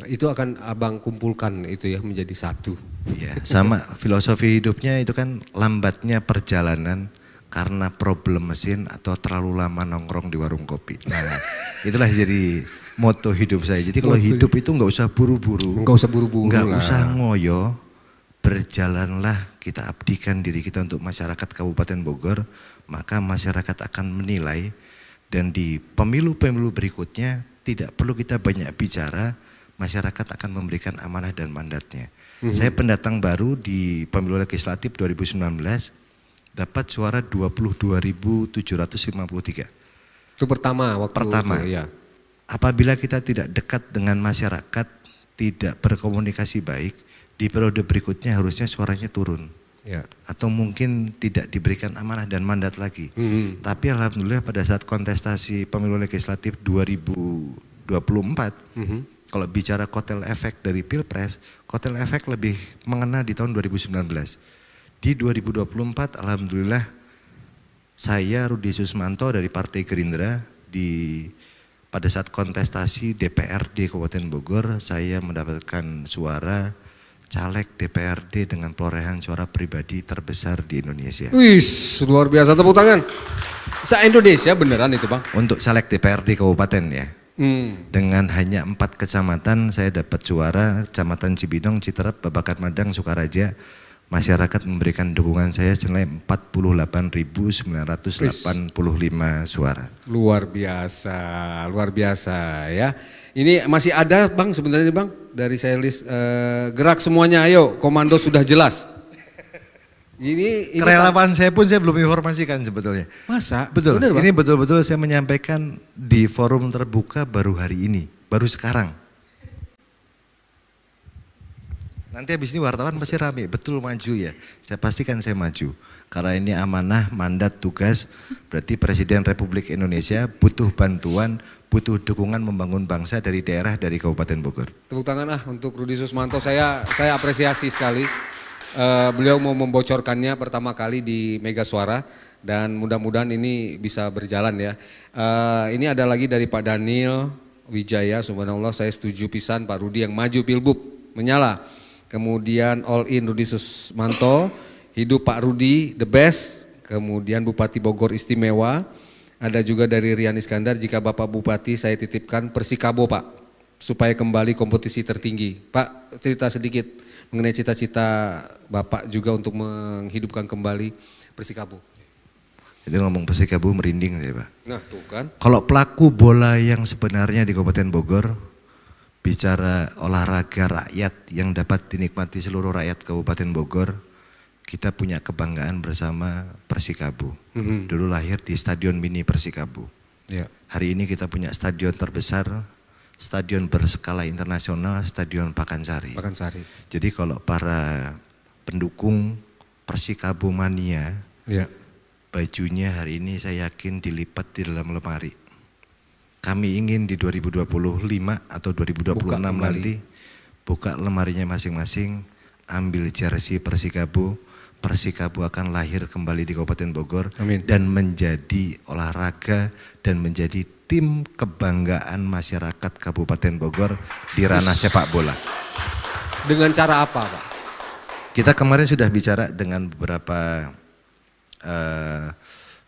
Itu akan abang kumpulkan itu ya menjadi satu. Ya, sama filosofi hidupnya itu kan lambatnya perjalanan karena problem mesin atau terlalu lama nongkrong di warung kopi. Nah, itulah jadi moto hidup saya. Jadi kalau hidup itu nggak usah buru-buru. Nggak usah buru-buru Nggak lah. usah ngoyo. Berjalanlah kita abdikan diri kita untuk masyarakat Kabupaten Bogor, maka masyarakat akan menilai. Dan di pemilu-pemilu berikutnya tidak perlu kita banyak bicara, masyarakat akan memberikan amanah dan mandatnya. Saya pendatang baru di pemilu legislatif 2019 dapat suara 22.753. Itu pertama waktu Pertama. itu ya. Apabila kita tidak dekat dengan masyarakat, tidak berkomunikasi baik, di periode berikutnya harusnya suaranya turun. Ya. Atau mungkin tidak diberikan amanah dan mandat lagi. Tapi alhamdulillah pada saat kontestasi pemilu legislatif 2024, kalau bicara kotel efek dari Pilpres, kotel efek lebih mengena di tahun 2019. Di 2024 alhamdulillah saya Rudi Susmanto dari Partai Gerindra pada saat kontestasi DPRD Kabupaten Bogor, saya mendapatkan suara caleg DPRD dengan perolehan suara pribadi terbesar di Indonesia. Wih, luar biasa, tepuk tangan. Se-Indonesia beneran itu bang? Untuk caleg DPRD Kabupaten ya. Dengan hanya 4 kecamatan saya dapat suara, Kecamatan Cibinong, Citerep, Babakan Madang, Sukaraja. Masyarakat memberikan dukungan saya senilai 48.985 suara. Luar biasa ya. Ini masih ada bang sebenarnya bang, dari saya list gerak semuanya ayo, komando sudah jelas. Ini Kerelawan saya pun saya belum informasikan sebetulnya. Masa? Betul, Bener, Bang? ini betul-betul saya menyampaikan di forum terbuka baru hari ini, baru sekarang. Nanti habis ini wartawan pasti rame, betul maju ya. Saya pastikan saya maju. Karena ini amanah, mandat, tugas. Berarti Presiden Republik Indonesia butuh bantuan, butuh dukungan membangun bangsa dari daerah, dari Kabupaten Bogor. Tepuk tangan untuk Rudi Susmanto, saya apresiasi sekali. Beliau mau membocorkannya pertama kali di Mega Suara dan mudah-mudahan ini bisa berjalan ya. Ini ada lagi dari Pak Daniel Wijaya, subhanallah saya setuju pisan Pak Rudi yang maju Pilbub, menyala. Kemudian all in Rudi Susmanto, hidup Pak Rudi the best. Kemudian Bupati Bogor istimewa. Ada juga dari Rian Iskandar, jika Bapak Bupati saya titipkan Persikabo Pak, supaya kembali kompetisi tertinggi. Pak, cerita sedikit mengenai cita-cita Bapak juga untuk menghidupkan kembali Persikabo. Jadi ngomong Persikabo merinding saya Pak. Nah tuh kan. Kalau pelaku bola yang sebenarnya di Kabupaten Bogor, bicara olahraga rakyat yang dapat dinikmati seluruh rakyat Kabupaten Bogor, kita punya kebanggaan bersama Persikabo. Dulu lahir di Stadion Mini Persikabo. Ya. Hari ini kita punya stadion terbesar, stadion berskala internasional, Stadion Pakansari. Jadi kalau para pendukung Persikabo mania, ya, bajunya hari ini saya yakin dilipat di dalam lemari. Kami ingin di 2025 atau 2026 nanti buka lemarinya masing-masing, ambil jersey Persikabo. Persikabo akan lahir kembali di Kabupaten Bogor. Amin. Dan menjadi olahraga dan menjadi tim kebanggaan masyarakat Kabupaten Bogor di ranah sepak bola. Dengan cara apa Pak? Kita kemarin sudah bicara dengan beberapa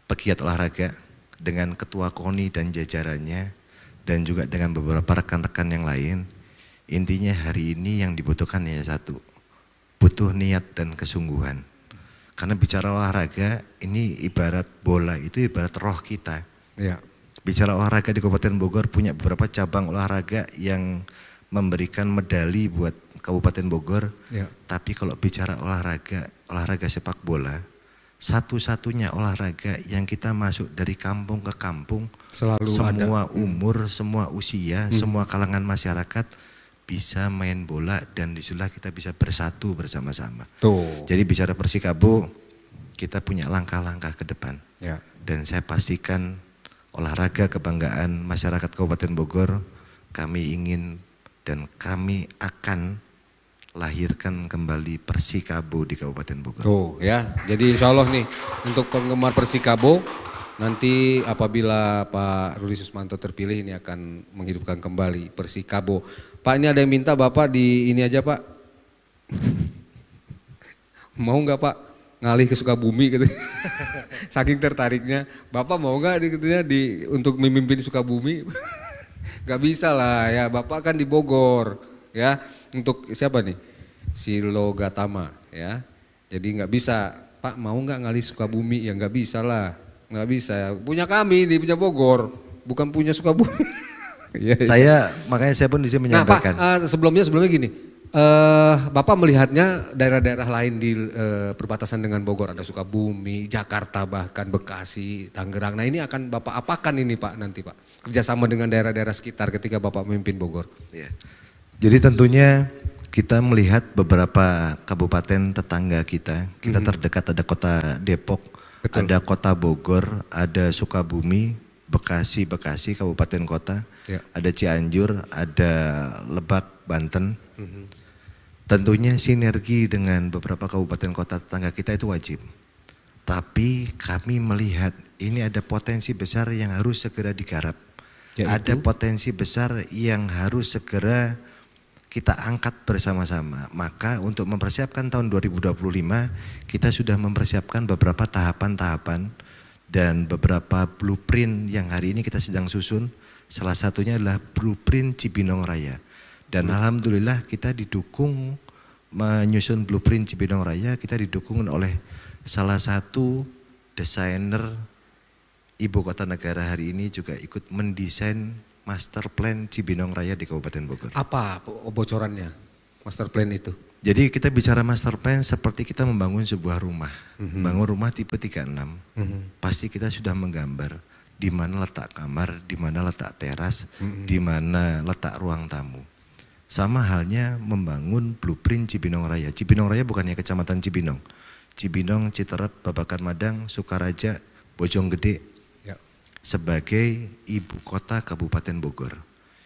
pegiat olahraga, dengan Ketua KONI dan jajarannya, dan juga dengan beberapa rekan-rekan yang lain. Intinya hari ini yang dibutuhkan hanya satu, butuh niat dan kesungguhan. Karena bicara olahraga ini ibarat bola, itu ibarat roh kita. Ya. Bicara olahraga di Kabupaten Bogor punya beberapa cabang olahraga yang memberikan medali buat Kabupaten Bogor. Ya. Tapi kalau bicara olahraga sepak bola, satu-satunya olahraga yang kita masuk dari kampung ke kampung, selalu semua ada. umur, semua usia, semua kalangan masyarakat bisa main bola dan disitulah kita bisa bersatu bersama-sama. Tuh. Jadi bicara Persikabo, kita punya langkah-langkah ke depan. Ya. Dan saya pastikan olahraga kebanggaan masyarakat Kabupaten Bogor, kami ingin dan kami akan lahirkan kembali Persikabo di Kabupaten Bogor. Tuh ya, jadi insya Allah nih untuk penggemar Persikabo, nanti apabila Pak Rudi Susmanto terpilih ini akan menghidupkan kembali Persikabo. Pak, ini ada yang minta Bapak di ini aja Pak. Mau nggak Pak ngalih ke Sukabumi gitu. Saking tertariknya, Bapak mau nggak untuk memimpin Sukabumi? Gak bisa lah ya, Bapak kan di Bogor ya. Untuk siapa nih? Silo Gatama ya. Jadi nggak bisa, Pak mau nggak ngalih Sukabumi? Ya nggak bisa lah, nggak bisa. Punya kami di punya Bogor, bukan punya Sukabumi. Makanya saya pun di sini menyampaikan. Nah Pak, sebelumnya gini, Bapak melihatnya daerah-daerah lain di perbatasan dengan Bogor, ada Sukabumi, Jakarta bahkan Bekasi, Tangerang. Nah ini akan Bapak apakan ini Pak nanti Pak? Kerjasama dengan daerah-daerah sekitar ketika Bapak memimpin Bogor. Ya. Jadi tentunya kita melihat beberapa kabupaten tetangga kita. Kita terdekat ada kota Depok, betul, ada kota Bogor, ada Sukabumi, Bekasi kabupaten kota, ya, ada Cianjur, ada Lebak, Banten. Tentunya sinergi dengan beberapa kabupaten kota tetangga kita itu wajib. Tapi kami melihat ini ada potensi besar yang harus segera digarap. Ada potensi besar yang harus segera kita angkat bersama-sama. Maka untuk mempersiapkan tahun 2025 kita sudah mempersiapkan beberapa tahapan-tahapan dan beberapa blueprint yang hari ini kita sedang susun. Salah satunya adalah blueprint Cibinong Raya. Dan alhamdulillah kita didukung menyusun blueprint Cibinong Raya, kita didukung oleh salah satu desainer ibu kota negara hari ini juga ikut mendesain master plan Cibinong Raya di Kabupaten Bogor. Apa bocorannya master plan itu? Jadi kita bicara master plan seperti kita membangun sebuah rumah. Bangun rumah tipe 36. Pasti kita sudah menggambar di mana letak kamar, di mana letak teras, di mana letak ruang tamu. Sama halnya membangun blueprint Cibinong Raya. Cibinong Raya bukannya kecamatan Cibinong. Cibinong, Citerat, Babakan Madang, Sukaraja, Bojonggede Ya. sebagai ibu kota Kabupaten Bogor.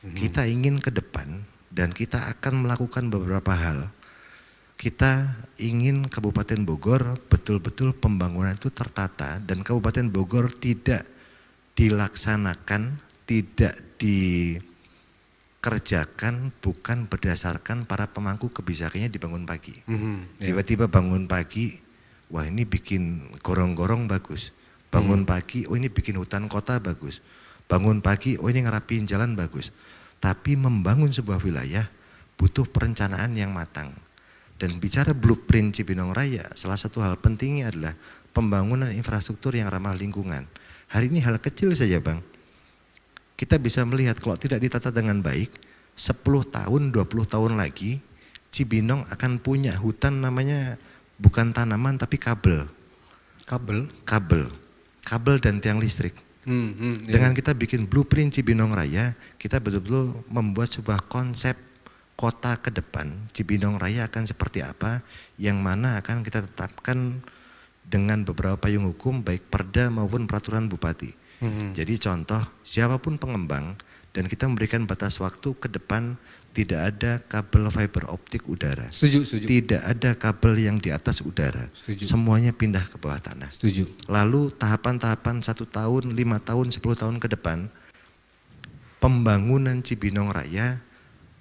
Kita ingin ke depan dan kita akan melakukan beberapa hal. Kita ingin Kabupaten Bogor betul-betul pembangunan itu tertata dan Kabupaten Bogor tidak dilaksanakan, tidak dikerjakan bukan berdasarkan para pemangku kebijakannya dibangun pagi. Tiba-tiba bangun pagi, wah ini bikin gorong-gorong bagus. Bangun pagi, oh ini bikin hutan kota bagus. Bangun pagi, oh ini ngerapiin jalan bagus. Tapi membangun sebuah wilayah butuh perencanaan yang matang. Dan bicara blueprint Cibinong Raya, salah satu hal pentingnya adalah pembangunan infrastruktur yang ramah lingkungan. Hari ini hal kecil saja Bang. Kita bisa melihat kalau tidak ditata dengan baik, 10 tahun, 20 tahun lagi, Cibinong akan punya hutan namanya bukan tanaman tapi kabel. Kabel dan tiang listrik. Dengan kita bikin blueprint Cibinong Raya, kita betul-betul membuat sebuah konsep kota ke depan. Cibinong Raya akan seperti apa, yang mana akan kita tetapkan dengan beberapa payung hukum baik perda maupun peraturan bupati. Jadi contoh, siapapun pengembang dan kita memberikan batas waktu ke depan tidak ada kabel fiber optik udara. Setuju. Tidak ada kabel yang di atas udara. Setuju. Semuanya pindah ke bawah tanah. Setuju. Lalu tahapan-tahapan 1 tahun, 5 tahun, 10 tahun ke depan, pembangunan Cibinong Raya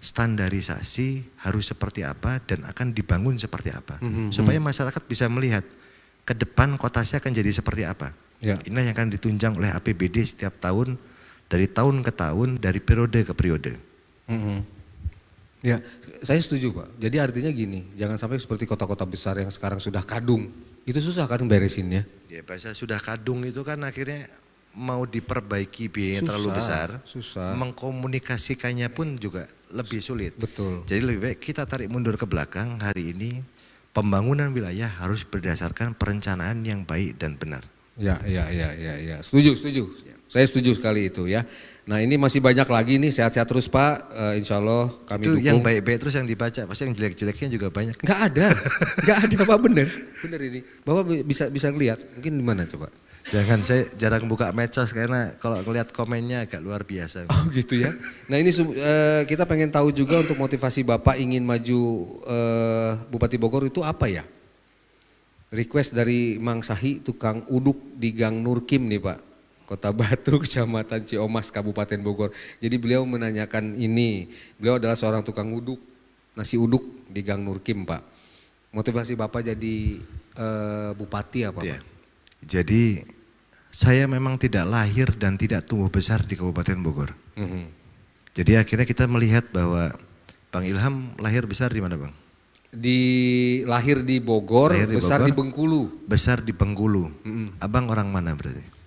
standarisasi harus seperti apa dan akan dibangun seperti apa. Supaya masyarakat bisa melihat ke depan kota saya akan jadi seperti apa. Ya. Inilah yang akan ditunjang oleh APBD setiap tahun, dari tahun ke tahun, dari periode ke periode. Ya, saya setuju Pak. Jadi artinya gini, jangan sampai seperti kota-kota besar yang sekarang sudah kadung. Itu susah kan beresinnya. Ya bahasa sudah kadung itu kan akhirnya mau diperbaiki biayanya terlalu besar. Susah. Mengkomunikasikannya pun juga lebih sulit. Betul. Jadi lebih baik kita tarik mundur ke belakang. Hari ini pembangunan wilayah harus berdasarkan perencanaan yang baik dan benar. Ya. Setuju. Saya setuju sekali itu ya. Nah ini masih banyak lagi nih, sehat-sehat terus Pak, insya Allah kami Itu dukung. yang baik-baik terus yang dibaca, pasti yang jelek-jeleknya juga banyak. Nggak ada Pak, bener ini. Bapak bisa ngeliat, mungkin di mana coba? Jangan, saya jarang buka medsos karena kalau ngeliat komennya agak luar biasa. Oh gitu ya. Nah ini kita pengen tahu juga untuk motivasi Bapak ingin maju Bupati Bogor itu apa ya? Request dari Mang Sahi, tukang uduk di Gang Nurkim nih Pak. Kota Batu, Kecamatan Ciomas, Kabupaten Bogor. Jadi beliau menanyakan ini, beliau adalah seorang tukang uduk, nasi uduk di Gang Nurkim Pak. Motivasi Bapak jadi bupati apa Ya. Pak? Jadi saya memang tidak lahir dan tidak tumbuh besar di Kabupaten Bogor. Jadi akhirnya kita melihat bahwa Bang Ilham lahir besar di mana Bang? Lahir di Bogor, besar di Bengkulu. Besar di Bengkulu. Abang orang mana berarti?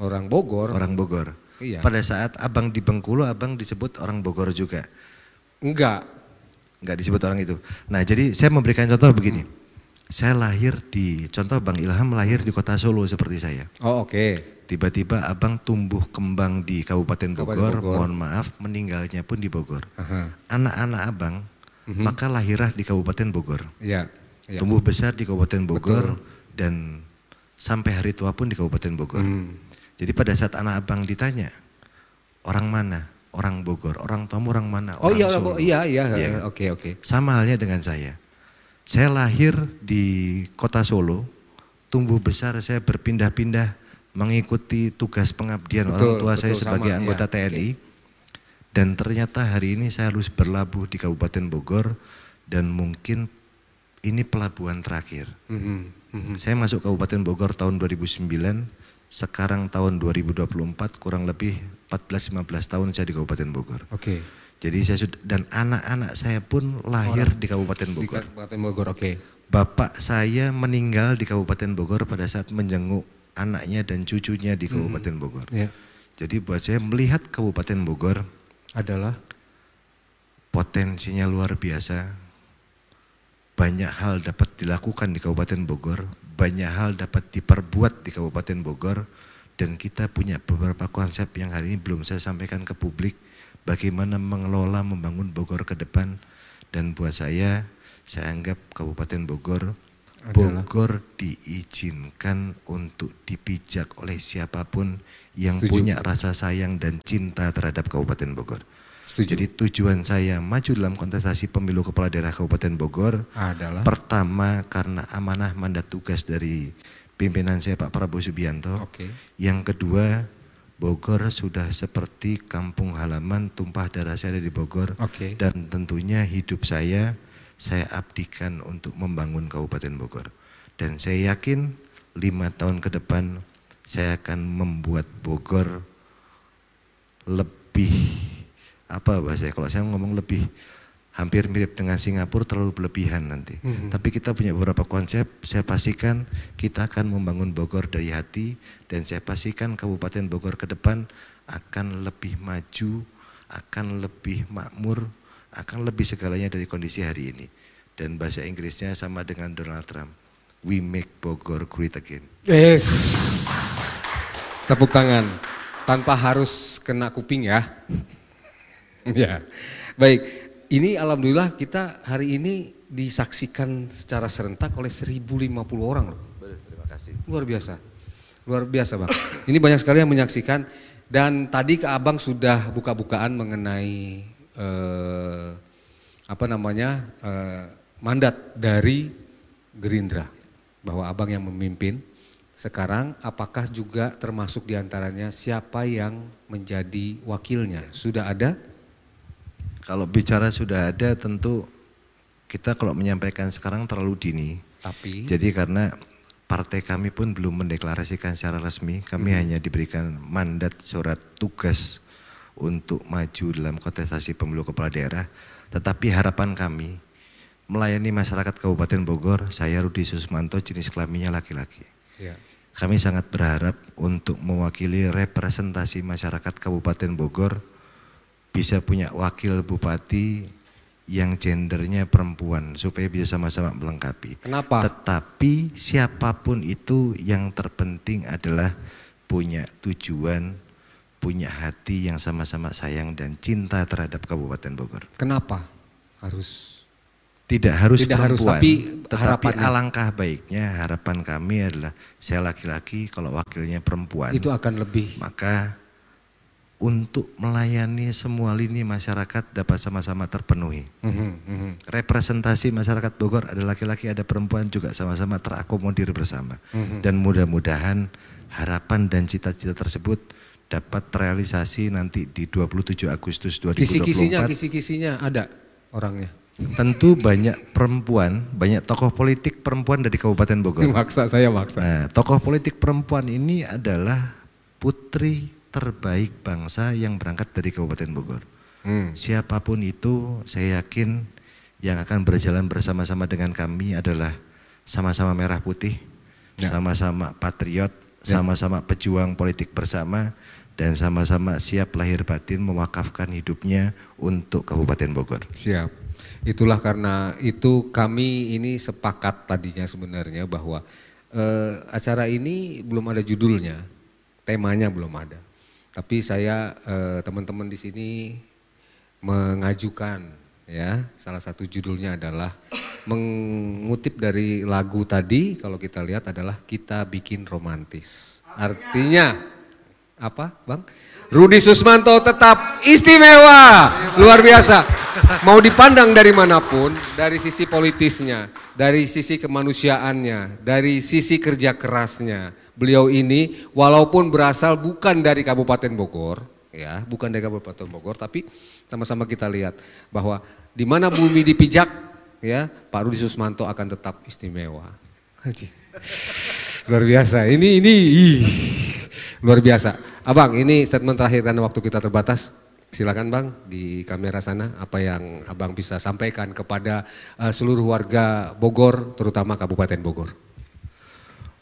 Orang Bogor. Orang Bogor. Iya. Pada saat abang di Bengkulu, abang disebut orang Bogor juga. Enggak Disebut orang itu. Nah jadi saya memberikan contoh begini. Saya lahir contoh Bang Ilham lahir di kota Solo seperti saya. Oh oke. Tiba-tiba abang tumbuh kembang di Kabupaten Bogor, Bogor. mohon maaf meninggalnya pun di Bogor. Aha. Anak-anak abang maka lahirlah di Kabupaten Bogor. Iya. Tumbuh besar di Kabupaten Bogor dan sampai hari tua pun di Kabupaten Bogor. Jadi pada saat anak abang ditanya, orang mana? Orang Bogor. Orang tuamu orang mana? Oh orang iya, Solo. iya. Iya kan? Oke. Sama halnya dengan saya. Saya lahir di kota Solo, tumbuh besar saya berpindah-pindah mengikuti tugas pengabdian orang tua saya sebagai anggota TNI. Dan ternyata hari ini saya harus berlabuh di Kabupaten Bogor dan mungkin ini pelabuhan terakhir. Saya masuk Kabupaten Bogor tahun 2009. Sekarang tahun 2024 kurang lebih 14-15 tahun saya di Kabupaten Bogor. Oke. Jadi saya dan anak-anak saya pun lahir di Kabupaten Bogor. Di Kabupaten Bogor, oke. Bapak saya meninggal di Kabupaten Bogor pada saat menjenguk anaknya dan cucunya di Kabupaten Bogor. Ya. Jadi buat saya melihat Kabupaten Bogor Adalah potensinya luar biasa. Banyak hal dapat dilakukan di Kabupaten Bogor, banyak hal dapat diperbuat di Kabupaten Bogor, dan kita punya beberapa konsep yang hari ini belum saya sampaikan ke publik. bagaimana mengelola membangun Bogor ke depan. Dan buat saya anggap Kabupaten Bogor diizinkan untuk dipijak oleh siapapun yang punya rasa sayang dan cinta terhadap Kabupaten Bogor. Jadi tujuan saya maju dalam kontestasi pemilu kepala daerah Kabupaten Bogor adalah pertama karena amanah mandat tugas dari pimpinan saya Pak Prabowo Subianto. Yang kedua, Bogor sudah seperti kampung halaman, tumpah darah saya ada di Bogor. Dan tentunya hidup saya abdikan untuk membangun Kabupaten Bogor. Dan saya yakin 5 tahun ke depan saya akan membuat Bogor lebih, apa bahasanya, kalau saya ngomong lebih hampir mirip dengan Singapura, terlalu berlebihan nanti. Tapi kita punya beberapa konsep, saya pastikan kita akan membangun Bogor dari hati, dan saya pastikan Kabupaten Bogor ke depan akan lebih maju, akan lebih makmur, akan lebih segalanya dari kondisi hari ini. Dan bahasa Inggrisnya sama dengan Donald Trump, we make Bogor great again. Yes, tepuk tangan, tanpa harus kena kuping ya. Ya, baik. Ini alhamdulillah kita hari ini disaksikan secara serentak oleh 1050 orang loh. Terima kasih. Luar biasa Bang. Ini banyak sekali yang menyaksikan, dan tadi ke Abang sudah buka-bukaan mengenai mandat dari Gerindra, bahwa Abang yang memimpin. Sekarang apakah juga termasuk diantaranya siapa yang menjadi wakilnya? Sudah ada? Kalau bicara sudah ada, tentu kita kalau menyampaikan sekarang terlalu dini. Jadi karena partai kami pun belum mendeklarasikan secara resmi, kami hanya diberikan mandat surat tugas untuk maju dalam kontestasi pemilu kepala daerah. Tetapi harapan kami melayani masyarakat Kabupaten Bogor, saya Rudi Susmanto, jenis kelaminnya laki-laki. Kami sangat berharap untuk mewakili representasi masyarakat Kabupaten Bogor, bisa punya wakil bupati yang gendernya perempuan supaya bisa sama-sama melengkapi. Kenapa? Tetapi siapapun itu yang terpenting adalah punya tujuan, punya hati yang sama-sama sayang dan cinta terhadap Kabupaten Bogor. Kenapa harus? Tidak harus perempuan, tapi alangkah baiknya harapan kami adalah saya laki-laki, kalau wakilnya perempuan. Itu akan lebih. Maka untuk melayani semua lini masyarakat dapat sama-sama terpenuhi. Representasi masyarakat Bogor ada laki-laki, ada perempuan, juga sama-sama terakomodir bersama. Dan mudah-mudahan harapan dan cita-cita tersebut dapat terrealisasi nanti di 27 Agustus 2024. Kisi-kisinya ada orangnya. Tentu banyak perempuan, banyak tokoh politik perempuan dari Kabupaten Bogor. Saya maksa. Nah, tokoh politik perempuan ini adalah putri terbaik bangsa yang berangkat dari Kabupaten Bogor. Siapapun itu, saya yakin yang akan berjalan bersama-sama dengan kami adalah sama-sama merah putih, sama-sama patriot, sama-sama pejuang politik bersama, dan sama-sama siap lahir batin mewakafkan hidupnya untuk Kabupaten Bogor. Siap. Itulah karena itu kami ini sepakat tadinya sebenarnya bahwa acara ini belum ada judulnya, temanya belum ada. Tapi saya teman-teman di sini mengajukan ya, salah satu judulnya adalah mengutip dari lagu tadi, kalau kita lihat adalah Kita Bikin Romantis. Artinya apa, Bang? Rudi Susmanto tetap istimewa, luar biasa. Mau dipandang dari manapun, dari sisi politisnya, dari sisi kemanusiaannya, dari sisi kerja kerasnya. Beliau ini walaupun berasal bukan dari Kabupaten Bogor, ya, bukan dari Kabupaten Bogor, tapi sama-sama kita lihat bahwa di mana bumi dipijak, ya, Pak Rudi Susmanto akan tetap istimewa. Luar biasa. Ini luar biasa. Abang, ini statement terakhir karena waktu kita terbatas. Silakan Bang, di kamera sana apa yang Abang bisa sampaikan kepada seluruh warga Bogor, terutama Kabupaten Bogor.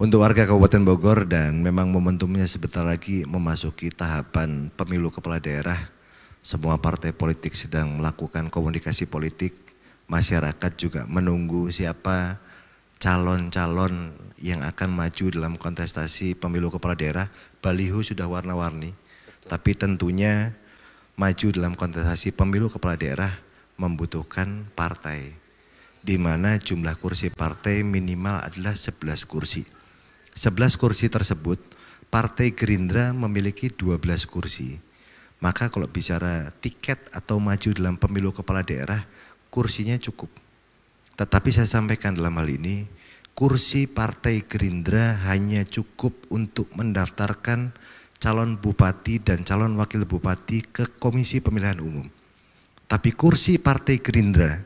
Untuk warga Kabupaten Bogor, dan memang momentumnya sebentar lagi memasuki tahapan pemilu kepala daerah, semua partai politik sedang melakukan komunikasi politik, masyarakat juga menunggu siapa calon-calon yang akan maju dalam kontestasi pemilu kepala daerah. Baliho sudah warna-warni, tapi tentunya maju dalam kontestasi pemilu kepala daerah membutuhkan partai, di mana jumlah kursi partai minimal adalah 11 kursi. 11 kursi tersebut, Partai Gerindra memiliki 12 kursi. Maka kalau bicara tiket atau maju dalam pemilu kepala daerah, kursinya cukup. Tetapi saya sampaikan dalam hal ini, kursi Partai Gerindra hanya cukup untuk mendaftarkan calon bupati dan calon wakil bupati ke Komisi Pemilihan Umum. Tapi kursi Partai Gerindra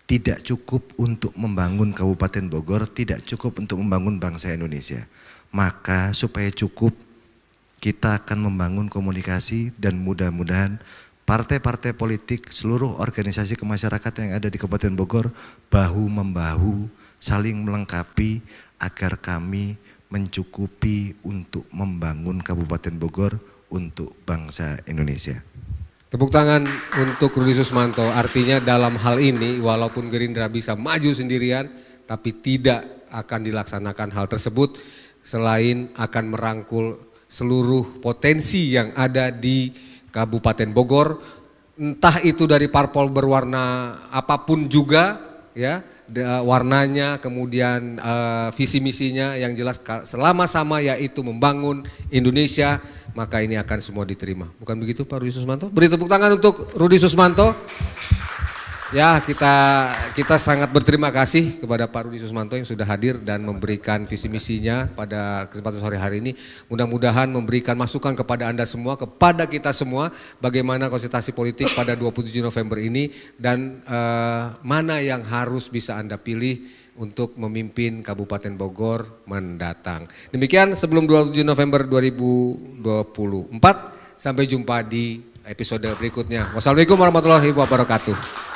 tidak cukup untuk membangun Kabupaten Bogor, tidak cukup untuk membangun bangsa Indonesia. Maka supaya cukup, kita akan membangun komunikasi dan mudah-mudahan partai-partai politik, seluruh organisasi kemasyarakatan yang ada di Kabupaten Bogor bahu-membahu, saling melengkapi agar kami mencukupi untuk membangun Kabupaten Bogor untuk bangsa Indonesia. Tepuk tangan untuk Rudi Susmanto. Artinya dalam hal ini walaupun Gerindra bisa maju sendirian, tapi tidak akan dilaksanakan hal tersebut selain akan merangkul seluruh potensi yang ada di Kabupaten Bogor, entah itu dari parpol berwarna apapun juga ya, warnanya, kemudian visi misinya yang jelas selama sama yaitu membangun Indonesia, maka ini akan semua diterima. Bukan begitu Pak Rudi Susmanto? Beri tepuk tangan untuk Rudi Susmanto. Ya, kita sangat berterima kasih kepada Pak Rudi Susmanto yang sudah hadir dan memberikan visi misinya pada kesempatan sore hari ini. Mudah-mudahan memberikan masukan kepada Anda semua, kepada kita semua, bagaimana konsultasi politik pada 27 November ini dan mana yang harus bisa Anda pilih untuk memimpin Kabupaten Bogor mendatang. Demikian sebelum 27 November 2024, sampai jumpa di episode berikutnya. Wassalamualaikum warahmatullahi wabarakatuh.